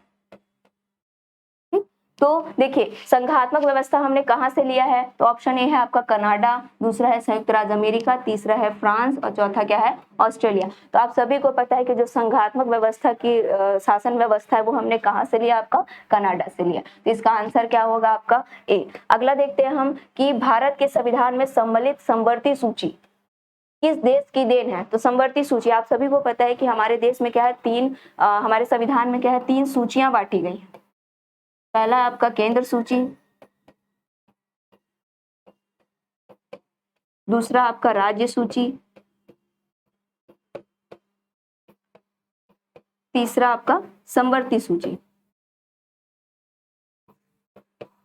S1: तो देखिए संघात्मक व्यवस्था हमने कहां से लिया है? तो ऑप्शन ए है आपका कनाडा, दूसरा है संयुक्त राज्य अमेरिका, तीसरा है फ्रांस और चौथा क्या है? ऑस्ट्रेलिया। तो आप सभी को पता है कि जो संघात्मक व्यवस्था की शासन व्यवस्था है वो हमने कहां से लिया? आपका कनाडा से लिया। तो इसका आंसर क्या होगा? आपका ए। अगला देखते हैं हम कि भारत के संविधान में सम्मिलित समवर्ती सूची किस देश की देन है? तो समवर्ती सूची आप सभी को पता है कि हमारे देश में क्या है? हमारे संविधान में क्या है? 3 सूचियां बांटी गई है। पहला आपका केंद्र सूची, दूसरा आपका राज्य सूची, तीसरा आपका समवर्ती सूची।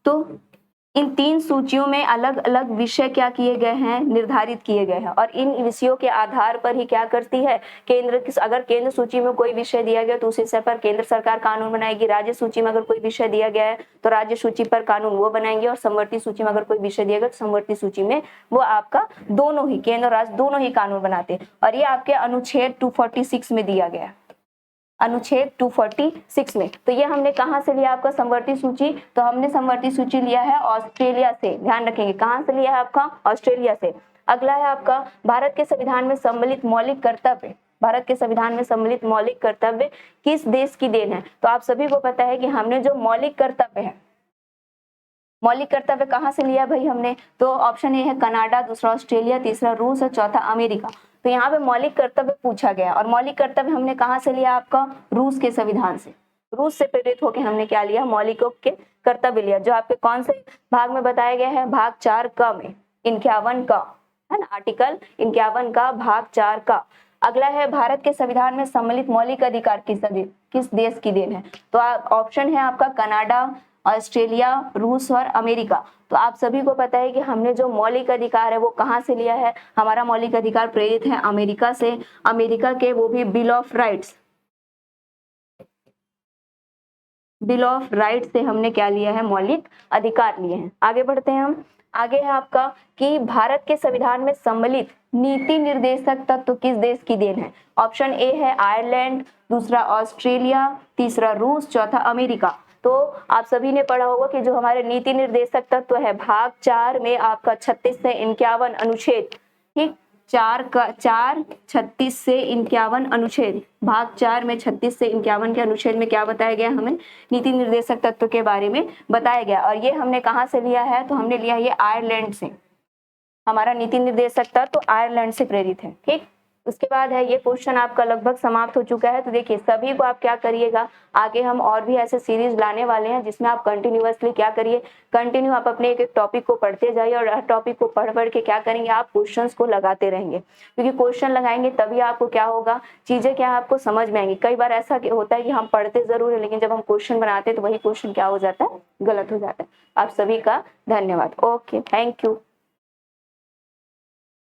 S1: तो इन 3 सूचियों में अलग अलग विषय क्या किए गए हैं? निर्धारित किए गए हैं और इन विषयों के आधार पर ही क्या करती है? अगर केंद्र सूची में कोई विषय दिया गया तो उस विषय पर केंद्र सरकार कानून बनाएगी। राज्य सूची में अगर कोई विषय दिया गया है तो राज्य सूची पर कानून वो बनाएंगे और समवर्ती सूची में अगर कोई विषय दिया गया तो समवर्ती सूची में वो आपका दोनों ही केंद्र और राज्य दोनों ही कानून बनाते हैं। और ये आपके अनुच्छेद 246 में दिया गया है, अनुच्छेद 246 में। तो ये हमने कहां से लिया? आपका समवर्ती सूची। तो हमने समवर्ती सूची लिया है ऑस्ट्रेलिया से। ध्यान रखेंगे कहां से लिया है? आपका ऑस्ट्रेलिया से। अगला है आपका भारत के संविधान में सम्मिलित मौलिक कर्तव्य। भारत के संविधान में सम्मिलित मौलिक कर्तव्य किस देश की देन है? तो आप सभी को पता है कि हमने जो मौलिक कर्तव्य है, मौलिक कर्तव्य कहां से लिया भाई हमने? तो ऑप्शन ए है कनाडा, दूसरा ऑस्ट्रेलिया, तीसरा रूस और चौथा अमेरिका। तो यहाँ पे मौलिक कर्तव्य पूछा गया और मौलिक कर्तव्य हमने कहां से लिया? आपका रूस के संविधान से। रूस से प्रेरित होकर हमने क्या लिया? मौलिकों के कर्तव्य लिया, जो आपके कौन से भाग में बताया गया है? भाग 4 क में, 51 का है ना, आर्टिकल 51 का भाग 4 का। अगला है भारत के संविधान में सम्मिलित मौलिक अधिकार किस देश की देन है? तो ऑप्शन है आपका कनाडा, ऑस्ट्रेलिया, रूस और अमेरिका। तो आप सभी को पता है कि हमने जो मौलिक अधिकार है वो कहां से लिया है? हमारा मौलिक अधिकार प्रेरित है अमेरिका से। अमेरिका के वो भी bill of rights, bill of rights से हमने क्या लिया है? मौलिक अधिकार लिए हैं। आगे बढ़ते हैं हम। आगे है आपका कि भारत के संविधान में सम्मिलित नीति निर्देशक तत्व किस देश की देन है? ऑप्शन ए है आयरलैंड, दूसरा ऑस्ट्रेलिया, तीसरा रूस, चौथा अमेरिका। तो आप सभी ने पढ़ा होगा कि जो हमारे नीति निर्देशक तत्व है भाग 4 में आपका 36 से 51 अनुच्छेद, ठीक, 36 से 51 अनुच्छेद, भाग 4 में 36 से 51 के अनुच्छेद में क्या बताया गया? हमें नीति निर्देशक तत्व के बारे में बताया गया। और ये हमने कहां से लिया है? तो हमने लिया ये आयरलैंड से। हमारा नीति निर्देशक तत्व आयरलैंड से प्रेरित है। ठीक, उसके बाद है ये क्वेश्चन आपका लगभग समाप्त हो चुका है। तो देखिए सभी को आप क्या करिएगा, आगे हम और भी ऐसे सीरीज लाने वाले हैं जिसमें आप कंटिन्यूअसली क्या करिए, कंटिन्यू आप अपने एक एक टॉपिक को पढ़ते जाइए और हर टॉपिक को पढ़ पढ़ के क्या करेंगे, आप क्वेश्चंस को लगाते रहेंगे, क्योंकि क्वेश्चन लगाएंगे तभी आपको क्या होगा, चीजें क्या है आपको समझ में आएंगी। कई बार ऐसा होता है कि हम पढ़ते जरूर है लेकिन जब हम क्वेश्चन बनाते हैं तो वही क्वेश्चन क्या हो जाता है, गलत हो जाता है। आप सभी का धन्यवाद। Okay, thank you.